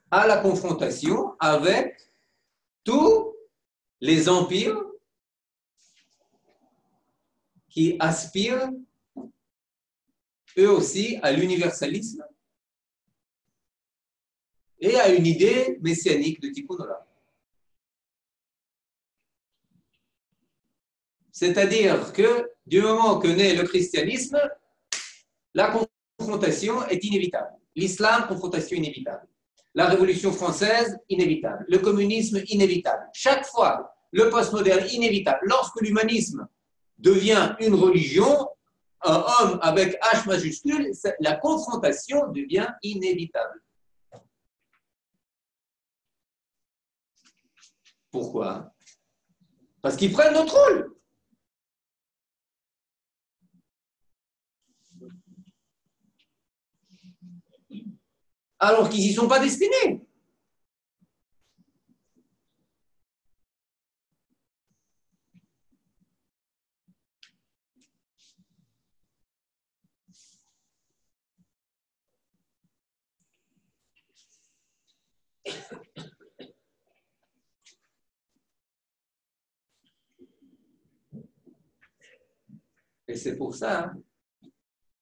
À la confrontation avec tous les empires qui aspirent eux aussi à l'universalisme et à une idée messianique de Tikkun Olam. C'est-à-dire que du moment que naît le christianisme, la confrontation est inévitable. L'islam, confrontation inévitable. La Révolution française, inévitable. Le communisme, inévitable. Chaque fois, le postmoderne, inévitable. Lorsque l'humanisme devient une religion, un homme avec H majuscule, la confrontation devient inévitable. Pourquoi? Parce qu'ils prennent notre rôle. Alors qu'ils n'y sont pas destinés. Et c'est pour ça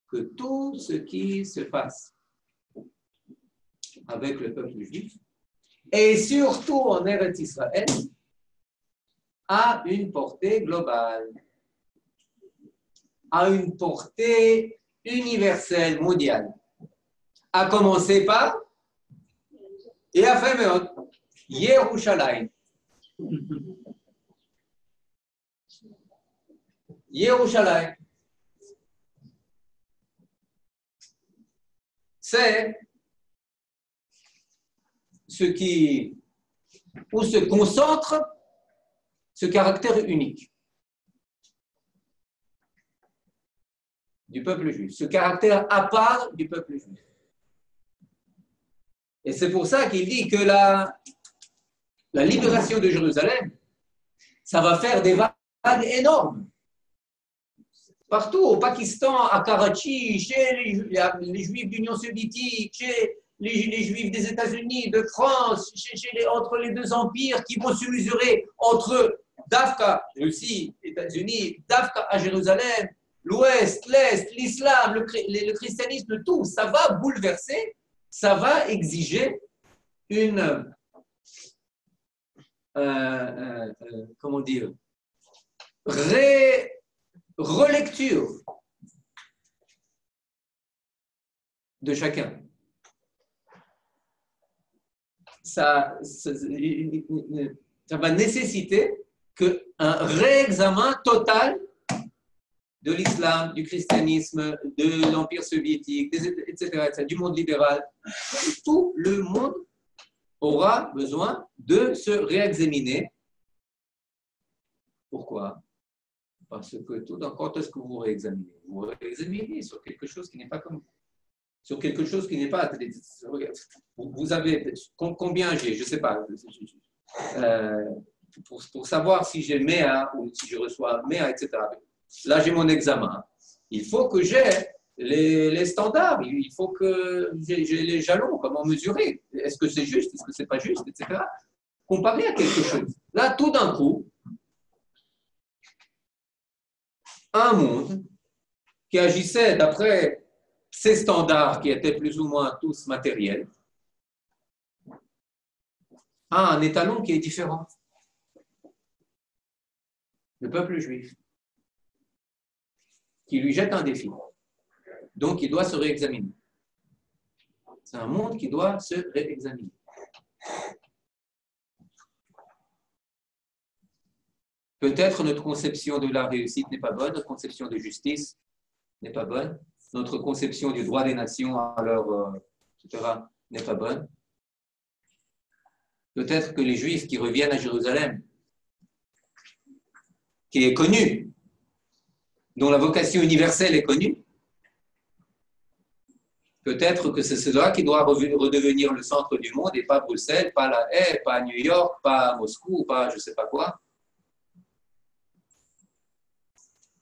que tout ce qui se passe avec le peuple juif, et surtout en Eretz Israël, a une portée globale, a une portée universelle, mondiale. À commencer par Yafemeot, Yerushalayim. Yerushalayim. C'est où se concentre ce caractère unique du peuple juif, ce caractère à part du peuple juif. Et c'est pour ça qu'il dit que la libération de Jérusalem, ça va faire des vagues énormes. Partout, au Pakistan, à Karachi, chez les Juifs d'Union soviétique, chez les Juifs des États-Unis, de France, entre les deux empires qui vont se mesurer entre Dafka, Russie, États-Unis, Dafka à Jérusalem, l'Ouest, l'Est, l'Islam, le christianisme, tout, ça va bouleverser, ça va exiger une, comment dire, relecture de chacun. Ça va nécessiter un réexamen total de l'islam, du christianisme, de l'Empire soviétique, etc., du monde libéral. Tout le monde aura besoin de se réexaminer. Pourquoi? Parce que quand est-ce que vous réexaminez? Vous réexaminez sur quelque chose qui n'est pas comme vous. Sur quelque chose qui n'est pas. Vous avez combien j'ai, je ne sais pas, pour savoir si j'ai MEA ou si je reçois MEA, etc. Là, j'ai mon examen. Il faut que j'ai les standards, il faut que j'ai les jalons, comment mesurer. Est-ce que c'est juste, est-ce que ce n'est pas juste, etc. Comparé à quelque chose. Là, tout d'un coup, un monde qui agissait d'après ces standards qui étaient plus ou moins tous matériels, a un étalon qui est différent. Le peuple juif, qui lui jette un défi. Donc, il doit se réexaminer. C'est un monde qui doit se réexaminer. Peut-être notre conception de la réussite n'est pas bonne, notre conception de justice n'est pas bonne, notre conception du droit des nations, etc., n'est pas bonne. Peut-être que les Juifs qui reviennent à Jérusalem, qui est connu, dont la vocation universelle est connue, peut-être que c'est cela qui doit redevenir le centre du monde et pas Bruxelles, pas La Haye, pas New York, pas Moscou, pas je ne sais pas quoi.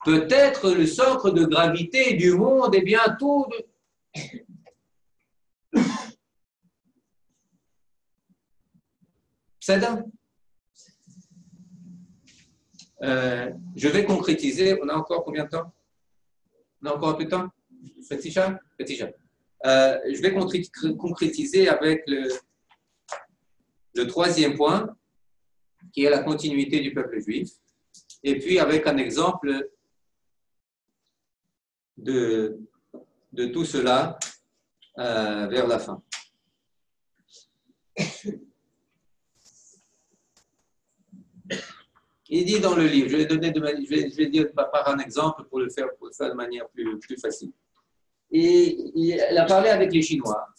Peut-être le centre de gravité du monde est bien tout. C'est dingue. Je vais concrétiser. On a encore combien de temps? On a encore un peu de temps? Petit chat. Je vais concrétiser avec le troisième point, qui est la continuité du peuple juif, et puis avec un exemple de tout cela vers la fin. Il dit dans le livre, je vais dire par un exemple pour le faire de manière plus facile. Et il a parlé avec les Chinois,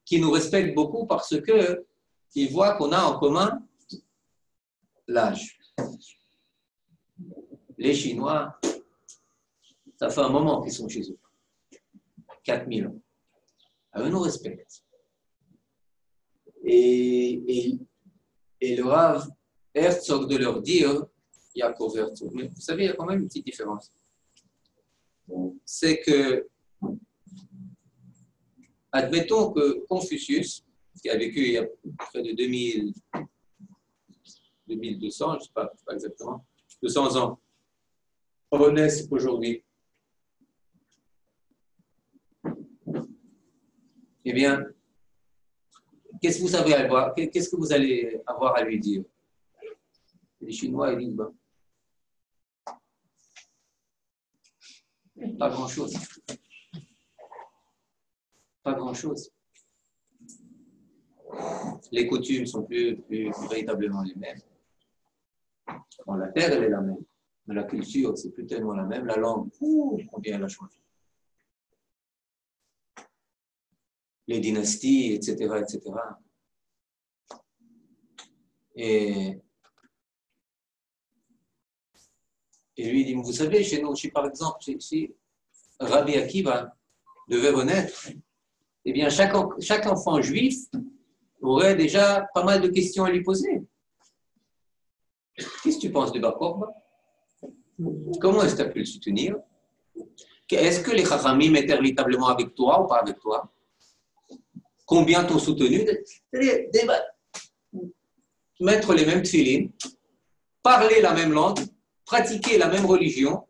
qui nous respectent beaucoup parce qu'ils voient qu'on a en commun l'âge. Les Chinois, ça fait un moment qu'ils sont chez eux. 4000 ans. Alors, ils nous respectent. Et le Rav Herzog de leur dire, Yaakov Herzog, mais vous savez, il y a quand même une petite différence. C'est que, admettons que Confucius, qui a vécu il y a près de 2200, je ne sais pas exactement, 200 ans, renaisse aujourd'hui. Eh bien, qu'est-ce que vous allez avoir à lui dire? Les Chinois, ils disent, pas grand-chose. Pas grand-chose. Les coutumes sont plus véritablement les mêmes. Bon, la terre, elle est la même. Mais la culture, c'est plus tellement la même. La langue, combien elle a changé. Les dynasties, etc., etc. Et lui dit, vous savez, chez nous, par exemple, si Rabbi Akiva devait renaître, eh bien, chaque enfant juif aurait déjà pas mal de questions à lui poser. Qu'est-ce que tu penses de Bar Korba? Comment est-ce que tu as pu le soutenir? Est-ce que les Chachamim étaient véritablement avec toi ou pas avec toi? Combien t'ont soutenu? Mettre les mêmes tfilines, parler la même langue, pratiquer la même religion,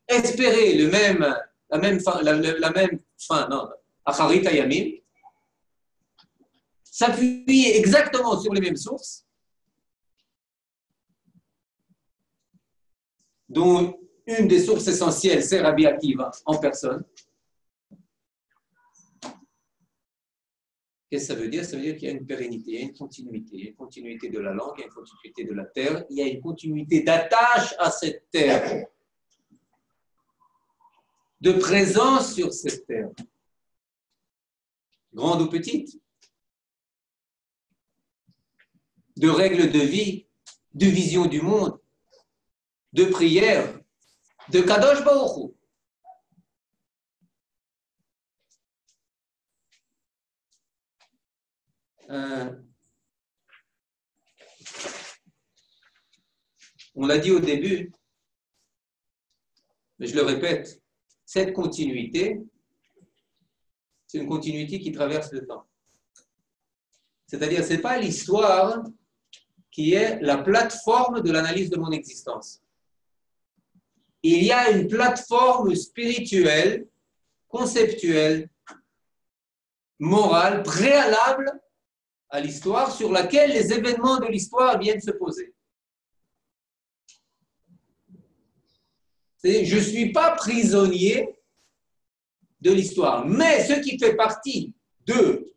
espérer la même fin, Acharit Hayamim, s'appuyer exactement sur les mêmes sources, dont une des sources essentielles, c'est Rabbi Akiva en personne. Qu'est-ce que ça veut dire? Ça veut dire qu'il y a une pérennité, il y a une continuité de la langue, il y a une continuité de la terre, il y a une continuité d'attache à cette terre, de présence sur cette terre. grande ou petite, de règles de vie, de vision du monde, de prière, de Kadosh Baruch Hu. On l'a dit au début, mais je le répète, cette continuité, c'est une continuité qui traverse le temps. C'est-à-dire, ce n'est pas l'histoire qui est la plateforme de l'analyse de mon existence. Il y a une plateforme spirituelle, conceptuelle, morale, préalable à l'histoire, sur laquelle les événements de l'histoire viennent se poser. Je ne suis pas prisonnier de l'histoire, mais ce qui fait partie de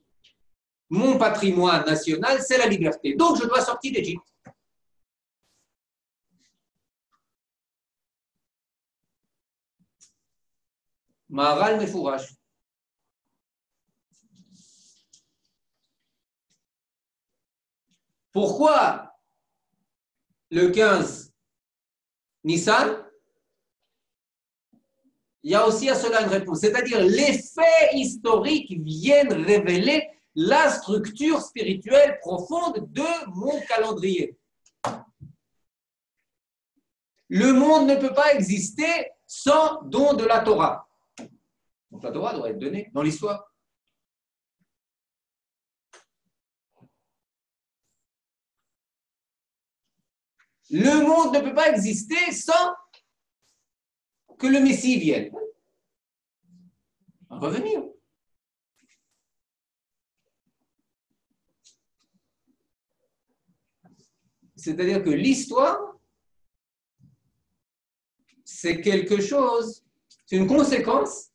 mon patrimoine national, c'est la liberté. Donc, je dois sortir d'Égypte. Maharal Mefourash. Pourquoi le 15 Nissan? Il y a aussi à cela une réponse. C'est-à-dire, les faits historiques viennent révéler la structure spirituelle profonde de mon calendrier. Le monde ne peut pas exister sans don de la Torah. Donc la Torah doit être donnée dans l'histoire. Le monde ne peut pas exister sans que le Messie vienne. On va revenir. C'est-à-dire que l'histoire, c'est quelque chose, c'est une conséquence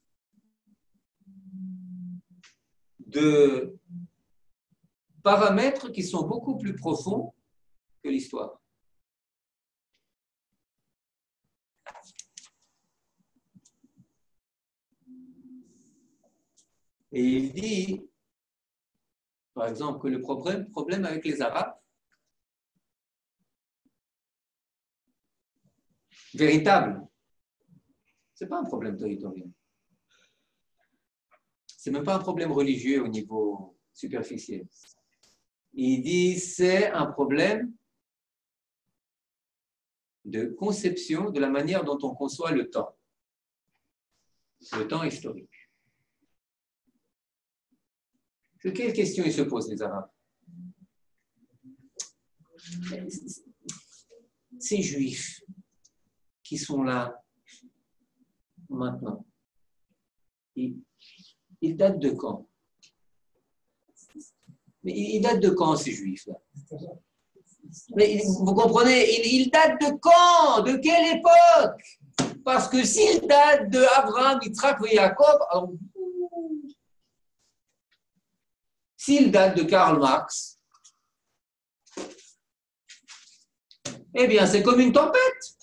de paramètres qui sont beaucoup plus profonds que l'histoire. Et il dit, par exemple, que le problème avec les Arabes, véritable, ce n'est pas un problème territorial. Ce n'est même pas un problème religieux au niveau superficiel. Il dit c'est un problème de conception de la manière dont on conçoit le temps historique. Quelle question ils se posent, les Arabes? Ces Juifs qui sont là maintenant, ils datent de quand? Mais ils datent de quand, ces Juifs-là? Mais vous comprenez, ils datent de quand? De quelle époque? Parce que s'ils datent de Abraham, Yitzhak et Jacob, alors, s'ils datent de Karl Marx, eh bien, c'est comme une tempête.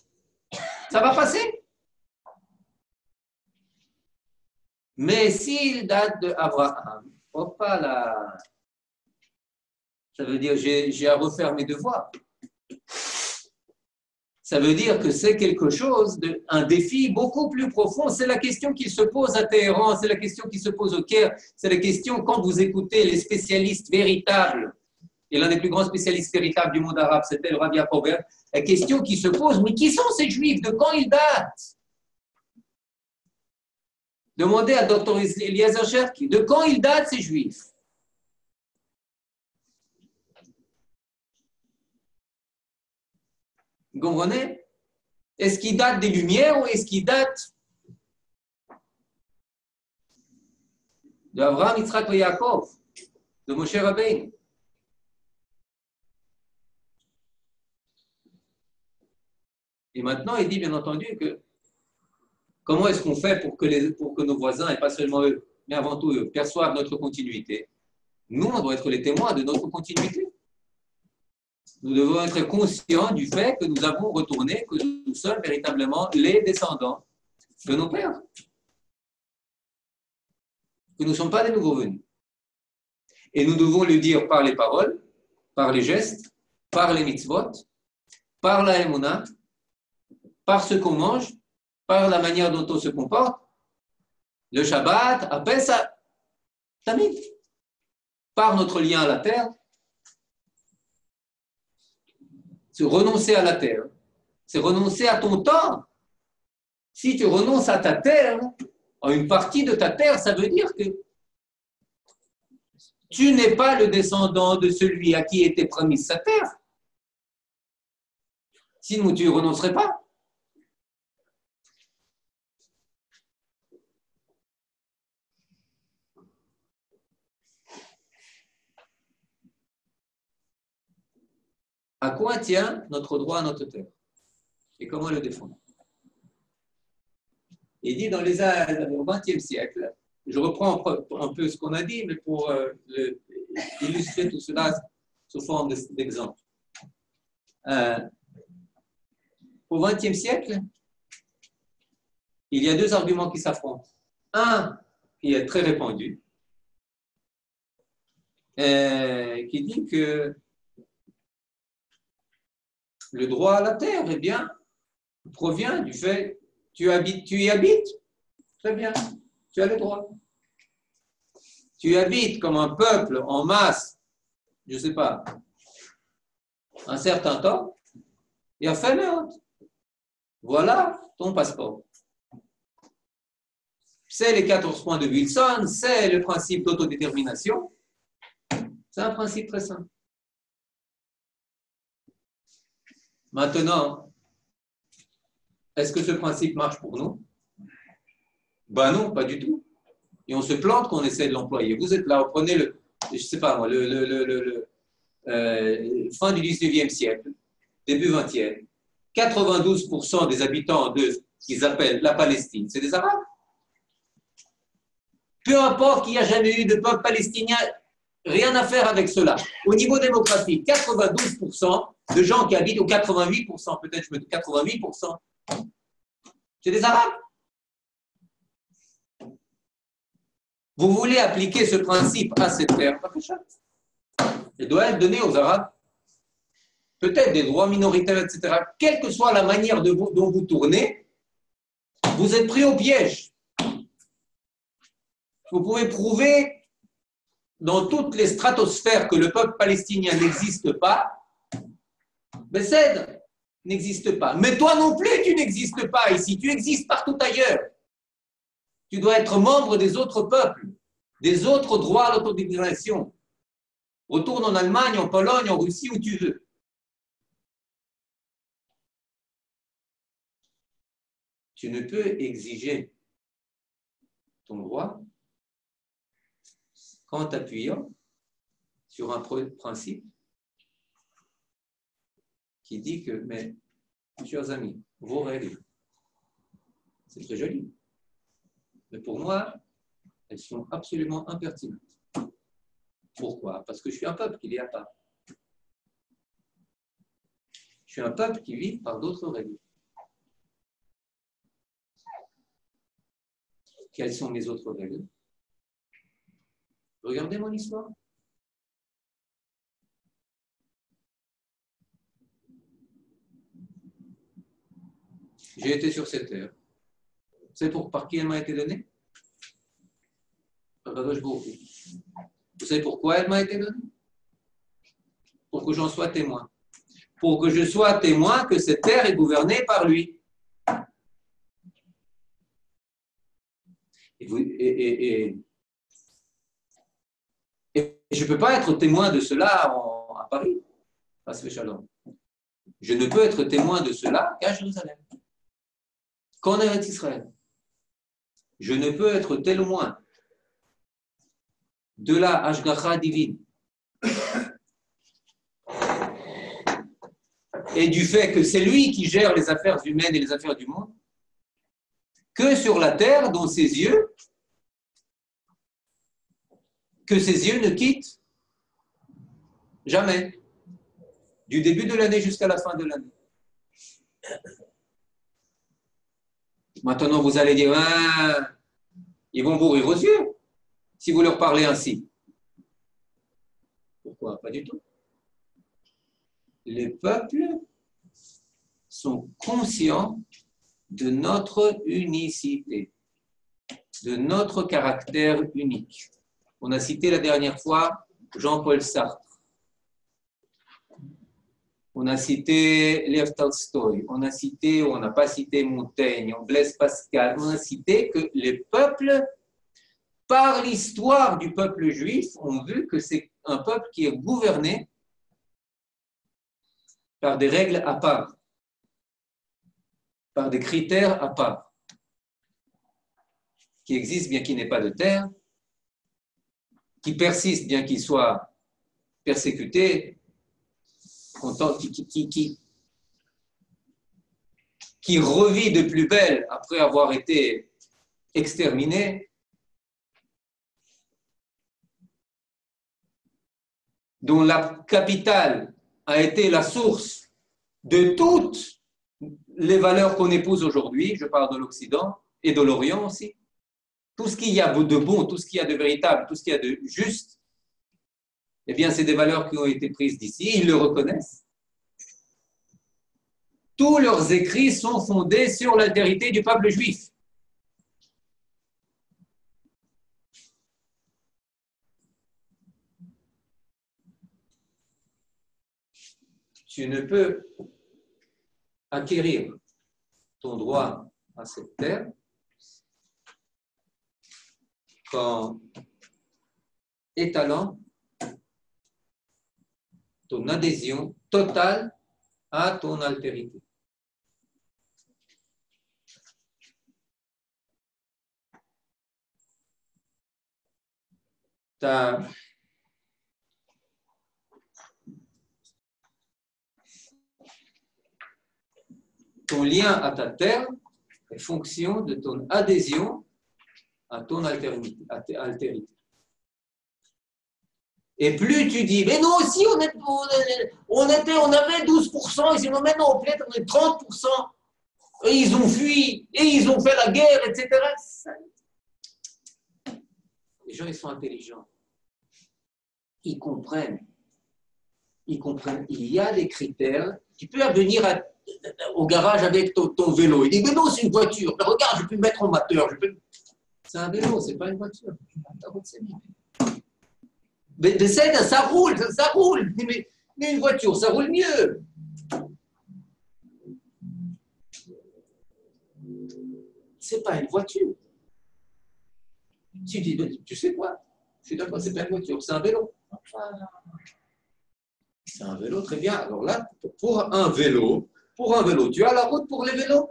Ça va passer. Mais s'il date de Abraham, pas là. Ça veut dire j'ai à refaire mes devoirs. Ça veut dire que c'est quelque chose, un défi beaucoup plus profond. C'est la question qui se pose à Téhéran, c'est la question qui se pose au Caire, c'est la question quand vous écoutez les spécialistes véritables, et l'un des plus grands spécialistes véritables du monde arabe, c'était le Rav Yaakov Ber, la question qui se pose, mais qui sont ces Juifs? De quand ils datent? Demandez à Dr Eliezer Cherki, de quand ils datent ces Juifs? Vous comprenez? Est-ce qu'ils datent des Lumières ou est-ce qu'ils datent d'Abraham, Yitzhak et Yaakov, de Moshe Rabbeinu? Et maintenant, il dit bien entendu que comment est-ce qu'on fait pour que nos voisins, et pas seulement eux, mais avant tout eux, perçoivent notre continuité? Nous, on doit être les témoins de notre continuité. Nous devons être conscients du fait que nous avons retourné, que nous sommes véritablement les descendants de nos pères. Que nous ne sommes pas des nouveaux venus. Et nous devons le dire par les paroles, par les gestes, par les mitzvot, par la émouna, par ce qu'on mange, par la manière dont on se comporte. Le Shabbat, appelle ça tamid, par notre lien à la terre. Se renoncer à la terre, c'est renoncer à ton temps. Si tu renonces à ta terre, à une partie de ta terre, ça veut dire que tu n'es pas le descendant de celui à qui était promise sa terre. Sinon, tu ne renoncerais pas. À quoi tient notre droit à notre terre? Et comment le défendre? Il dit au XXe siècle, je reprends un peu ce qu'on a dit, mais pour illustrer tout cela sous forme d'exemple. Au XXe siècle, il y a deux arguments qui s'affrontent. Un qui est très répandu, qui dit que le droit à la terre, eh bien, provient du fait tu y habites, très bien, tu as le droit. Tu y habites comme un peuple en masse, je ne sais pas, un certain temps, et à fin de voilà ton passeport. C'est les 14 points de Wilson, c'est le principe d'autodétermination. C'est un principe très simple. Maintenant, est-ce que ce principe marche pour nous? Ben non, pas du tout. Et on se plante quand on essaie de l'employer. Vous êtes là, vous prenez je sais pas moi, fin du 19e siècle, début 20e, 92% des habitants de ce qu'ils appellent la Palestine, c'est des Arabes. Peu importe qu'il n'y a jamais eu de peuple palestinien, rien à faire avec cela. Au niveau démographique, 92% de gens qui habitent, ou 88%, peut-être je me dis 88%, c'est des Arabes. Vous voulez appliquer ce principe à cette terre, il doit être donné aux Arabes. Peut-être des droits minoritaires, etc. Quelle que soit la manière dont vous tournez, vous êtes pris au piège. Vous pouvez prouver dans toutes les stratosphères que le peuple palestinien n'existe pas. Besed n'existe pas. Mais toi non plus, tu n'existes pas ici. Tu existes partout ailleurs. Tu dois être membre des autres peuples, des autres droits à l'autodétermination. Retourne en Allemagne, en Pologne, en Russie, où tu veux. Tu ne peux exiger ton droit qu'en t'appuyant sur un principe qui dit que, mais, chers amis, vos règles, c'est très joli, mais pour moi, elles sont absolument impertinentes. Pourquoi? Parce que je suis un peuple qui vit à part. Je suis un peuple qui vit par d'autres règles. Quelles sont mes autres règles? Regardez mon histoire. J'ai été sur cette terre. C'est par qui elle m'a été donnée? Vous savez pourquoi elle m'a été donnée? Pour que j'en sois témoin. Pour que je sois témoin que cette terre est gouvernée par lui. Et je ne peux pas être témoin de cela à Paris. Je ne peux être témoin de cela qu'à Jérusalem. Qu'en Eretz Israël. Je ne peux être témoin de la Hashgacha divine et du fait que c'est lui qui gère les affaires humaines et les affaires du monde que sur la terre dont ses yeux ne quittent jamais, du début de l'année jusqu'à la fin de l'année. Maintenant, vous allez dire, ils vont vous ouvrir aux yeux si vous leur parlez ainsi. Pourquoi? Pas du tout. Les peuples sont conscients de notre unicité, de notre caractère unique. On a cité la dernière fois Jean-Paul Sartre. On a cité Lév Tolstoï, on n'a pas cité Montaigne, on Blaise Pascal, on a cité que les peuples, par l'histoire du peuple juif, ont vu que c'est un peuple qui est gouverné par des règles à part, par des critères à part, qui existent bien qu'il n'ait pas de terre, qui persistent bien qu'il soit persécuté, qui revit de plus belle après avoir été exterminé, dont la capitale a été la source de toutes les valeurs qu'on épouse aujourd'hui, je parle de l'Occident et de l'Orient aussi, tout ce qu'il y a de bon, tout ce qu'il y a de véritable, tout ce qu'il y a de juste, eh bien, c'est des valeurs qui ont été prises d'ici, ils le reconnaissent. Tous leurs écrits sont fondés sur l'altérité du peuple juif. Tu ne peux acquérir ton droit à cette terre qu'en étalant ton adhésion totale à ton altérité. Ton lien à ta terre est fonction de ton adhésion à ton altérité. Et plus tu dis, mais nous aussi, on avait 12%, et sinon maintenant, peut-être on est 30%, et ils ont fui, et ils ont fait la guerre, etc. Les gens, ils sont intelligents. Ils comprennent. Il y a des critères. Tu peux venir au garage avec ton vélo. Il dit, mais non, c'est une voiture. Mais regarde, je peux me mettre en moteur. C'est un vélo, c'est pas une voiture. Mais ça roule. Mais une voiture, ça roule mieux. C'est pas une voiture. Tu dis, tu sais quoi? Je suis d'accord, c'est pas une voiture, c'est un vélo. C'est un vélo, très bien. Alors là, pour un vélo, tu as la route pour les vélos.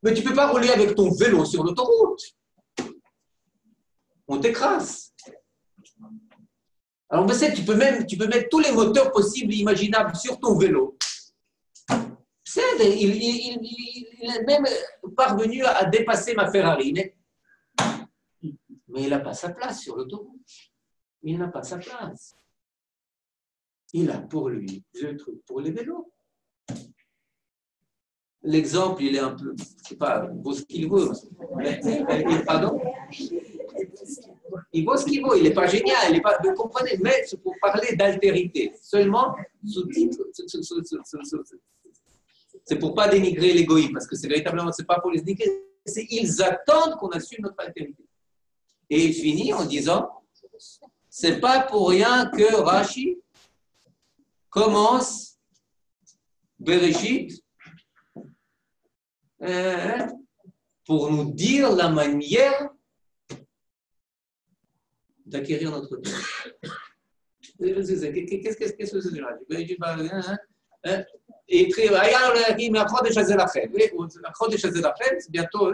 Mais tu ne peux pas rouler avec ton vélo sur l'autoroute. On t'écrase. Alors, tu peux mettre tous les moteurs possibles et imaginables sur ton vélo. Il est même parvenu à dépasser ma Ferrari. Mais il n'a pas sa place sur l'autoroute. Il n'a pas sa place. Il a pour lui le truc pour les vélos. L'exemple, il est un peu, je sais pas, il vaut ce qu'il vaut. Pardon? Il vaut ce qu'il vaut, il n'est pas génial, vous comprenez, mais c'est pour parler d'altérité. Seulement, sous-titre, c'est pour ne pas dénigrer l'égoïsme, parce que c'est véritablement, c'est pas pour les dénigrer, ils attendent qu'on assume notre altérité. Et il finit en disant, c'est pas pour rien que Rashi commence Bereshit pour nous dire la manière d'acquérir notre terre. Qu'est-ce que c'est ça? Et écrit, c'est bientôt,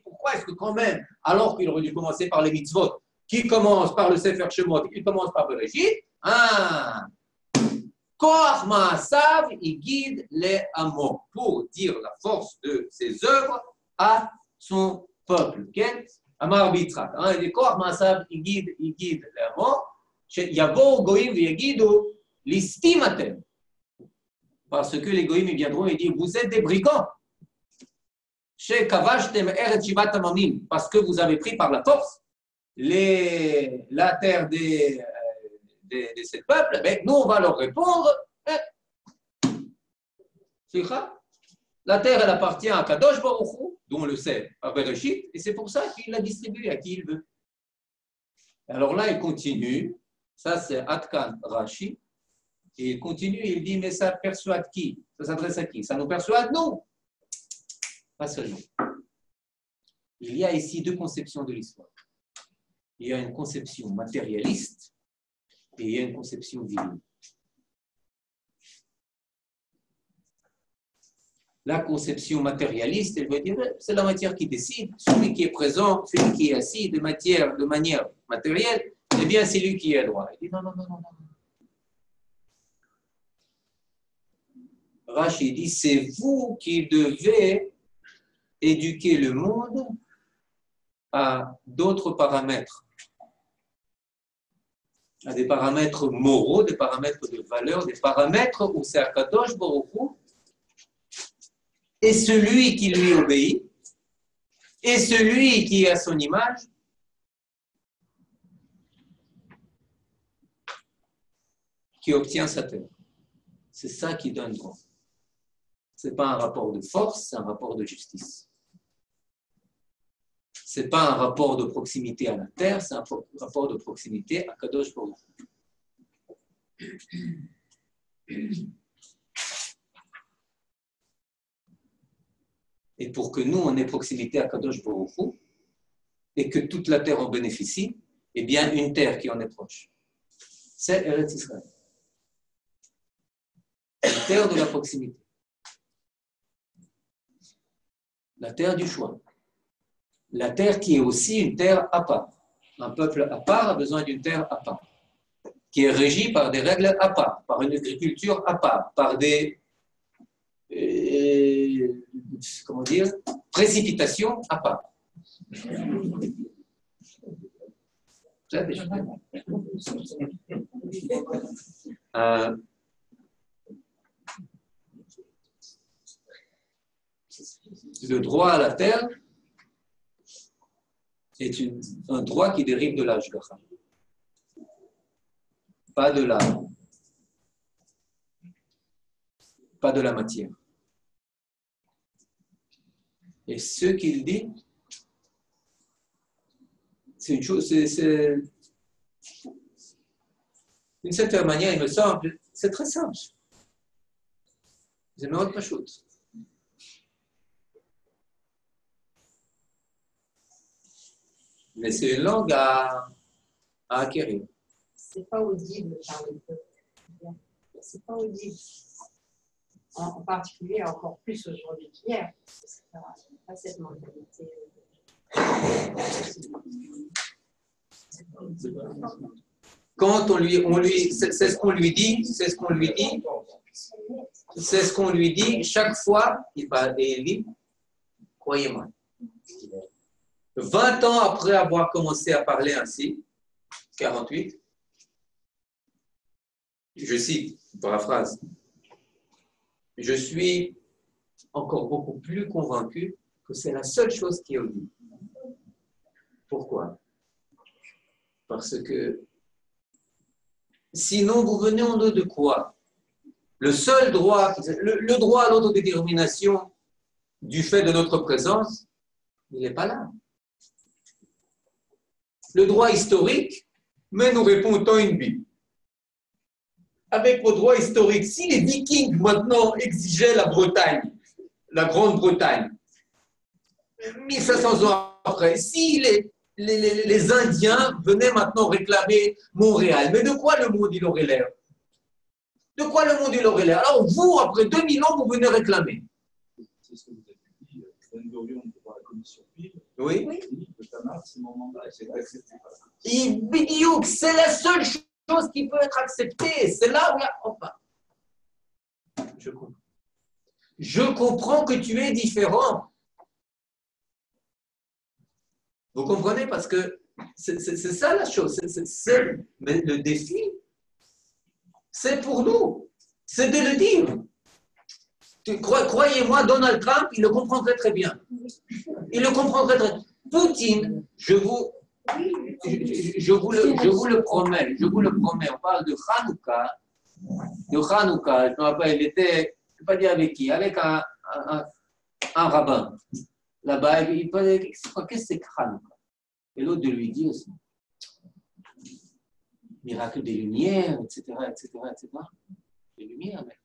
pourquoi est-ce que quand même, alors qu'il aurait dû commencer par les mitzvot, qui commence par le Sefer Shemot, il commence par Bereshit, Koach Ma'asav, il guide les Amos pour dire la force de ses œuvres à son peuple. Amar Bitzrak. Les Koach Ma'asav, il guide les Amos. Yavo Goïm Yagido, l'istimatem. Parce que les Goïm viendront et disent, vous êtes des brigands. Chez Kavashtem Eret Shivat Amamim, parce que vous avez pris par la force la terre de ces peuples, ben, nous, on va leur répondre, la terre, elle appartient à Kadosh Baruch Hu, dont on le sait, à Bereshit, et c'est pour ça qu'il la distribue à qui il veut. Alors là, il continue, ça c'est Atkan Rashi, et il continue, il dit, mais ça persuade qui? Ça s'adresse à qui? Ça nous persuade, nous? Pas seulement. Il y a ici deux conceptions de l'histoire. Il y a une conception matérialiste et il y a une conception divine. La conception matérialiste, elle veut dire, c'est la matière qui décide. Celui qui est présent, celui qui est assis de manière matérielle, eh bien, c'est lui qui est droit. Il dit non, non, non, non, non. Rashi dit, c'est vous qui devez éduquer le monde à d'autres paramètres, à des paramètres moraux, des paramètres de valeur, des paramètres où c'est Akadosh Baruch Hu et celui qui lui obéit et celui qui est à son image qui obtient sa terre. C'est ça qui donne droit. Ce n'est pas un rapport de force, c'est un rapport de justice. Ce n'est pas un rapport de proximité à la terre, c'est un rapport de proximité à Kadosh Baruch Hu. Et pour que nous, on ait proximité à Kadosh Baruch Hu, et que toute la terre en bénéficie, eh bien, une terre qui en est proche. C'est Eretz Israël. La terre de la proximité. La terre du choix. La terre qui est aussi une terre à part. Un peuple à part a besoin d'une terre à part, qui est régie par des règles à part, par une agriculture à part, par des précipitations à part. Le droit à la terre est un droit qui dérive de l'Ashgacha, pas de la matière. Et ce qu'il dit, c'est une chose, d'une certaine manière, il me semble, c'est très simple. C'est une autre chose. Mais c'est une langue à acquérir. C'est pas audible par le peuple. C'est pas audible. En particulier, encore plus aujourd'hui qu'hier. C'est pas cette mentalité. Quand c'est ce qu'on lui dit, c'est ce qu'on lui dit chaque fois, il dit, croyez-moi. 20 ans après avoir commencé à parler ainsi, 48, je cite, paraphrase, je suis encore beaucoup plus convaincu que c'est la seule chose qui est audible. Pourquoi? Parce que sinon, vous venez en dos de quoi? Le seul droit, le droit à l'autodétermination du fait de notre présence, il n'est pas là. Le droit historique, mais nous répond Toynbee. Avec vos droits historiques, si les Vikings maintenant exigeaient la Bretagne, la Grande-Bretagne, 1500 ans après, si les Indiens venaient maintenant réclamer Montréal, mais de quoi le monde il aurait l'air? De quoi le monde il aurait l'air? Alors vous, après 2000 ans, vous venez réclamer. C'est ce que vous avez dit, Ben Gurion devant la commission PIB. Oui. Le Tamar, c'est mon mandat, et c'est accepté par la commission. C'est la seule chose qui peut être acceptée. C'est là où il y a... Enfin, je comprends. Je comprends que tu es différent. Vous comprenez? Parce que c'est ça la chose. Mais le défi, c'est pour nous. C'est de le dire. Croyez-moi, Donald Trump, il le comprendrait très bien. Il le comprendrait très bien. Poutine, je vous je vous le promets, on parle de Hanouka. Je me rappelle, il était, je ne sais pas dire avec qui, avec un rabbin. Là-bas, il parlait, qu'est-ce que c'est que Hanouka? Et l'autre de lui dire, miracle des lumières, etc. Des lumières, mais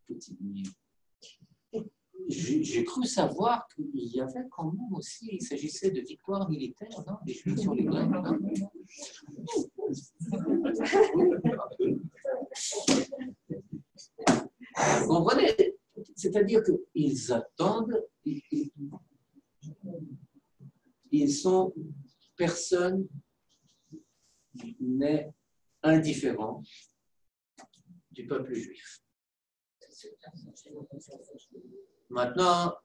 petites lumières. J'ai cru savoir qu'il y avait quand même aussi, il s'agissait de victoires militaires, non? Des Juifs sur les Grecs, non? Vous comprenez? C'est-à-dire qu'ils attendent, ils sont personne n'est indifférent du peuple juif. Maintenant,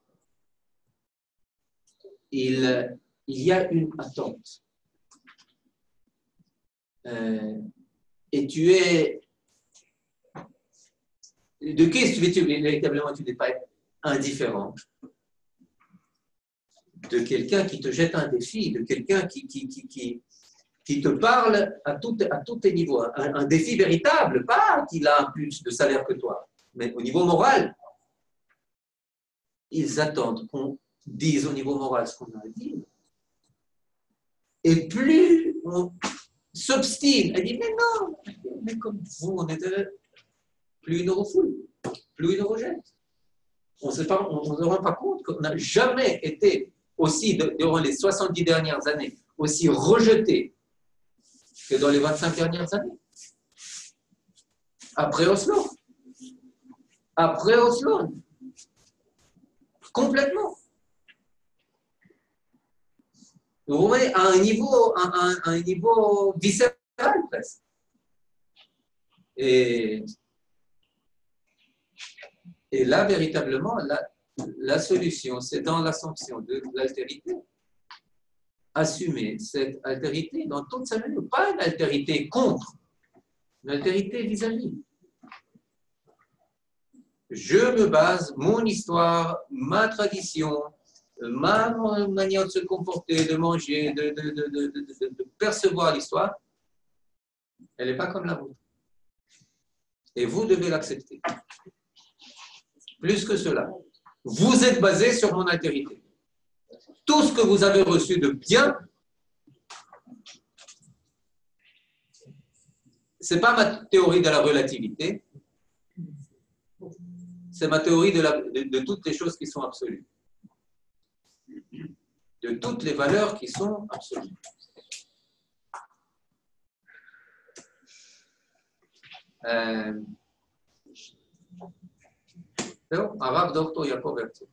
il y a une attente. Et tu es... De qui véritablement tu n'es pas indifférent? De quelqu'un qui te jette un défi, de quelqu'un qui te parle à tous tes niveaux. Un défi véritable, pas qu'il a un plus de salaire que toi, mais au niveau moral. Ils attendent qu'on dise au niveau moral ce qu'on a à dire. Et plus on s'obstine, elle dit, mais non, mais comme vous, on était, plus ils nous refoulent, plus ils nous rejettent. On ne se rend pas compte qu'on n'a jamais été aussi, durant les 70 dernières années, aussi rejeté que dans les 25 dernières années. Après Oslo. Complètement. Vous voyez, à un niveau viscéral presque. Et là, véritablement, la solution, c'est dans l'assomption de l'altérité. Assumer cette altérité dans toute sa mesure. Pas une altérité contre, une altérité vis-à-vis. Je me base, mon histoire, ma tradition, ma manière de se comporter, de manger, de percevoir l'histoire, elle n'est pas comme la vôtre. Et vous devez l'accepter. Plus que cela, vous êtes basé sur mon altérité. Tout ce que vous avez reçu de bien, ce n'est pas ma théorie de la relativité, c'est ma théorie de toutes les choses qui sont absolues. De toutes les valeurs qui sont absolues. Arabe Dr. Yaakov Herzog.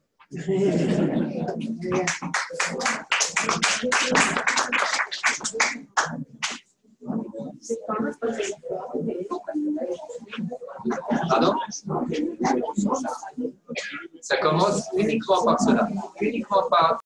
Pardon? Ça commence uniquement par cela, uniquement par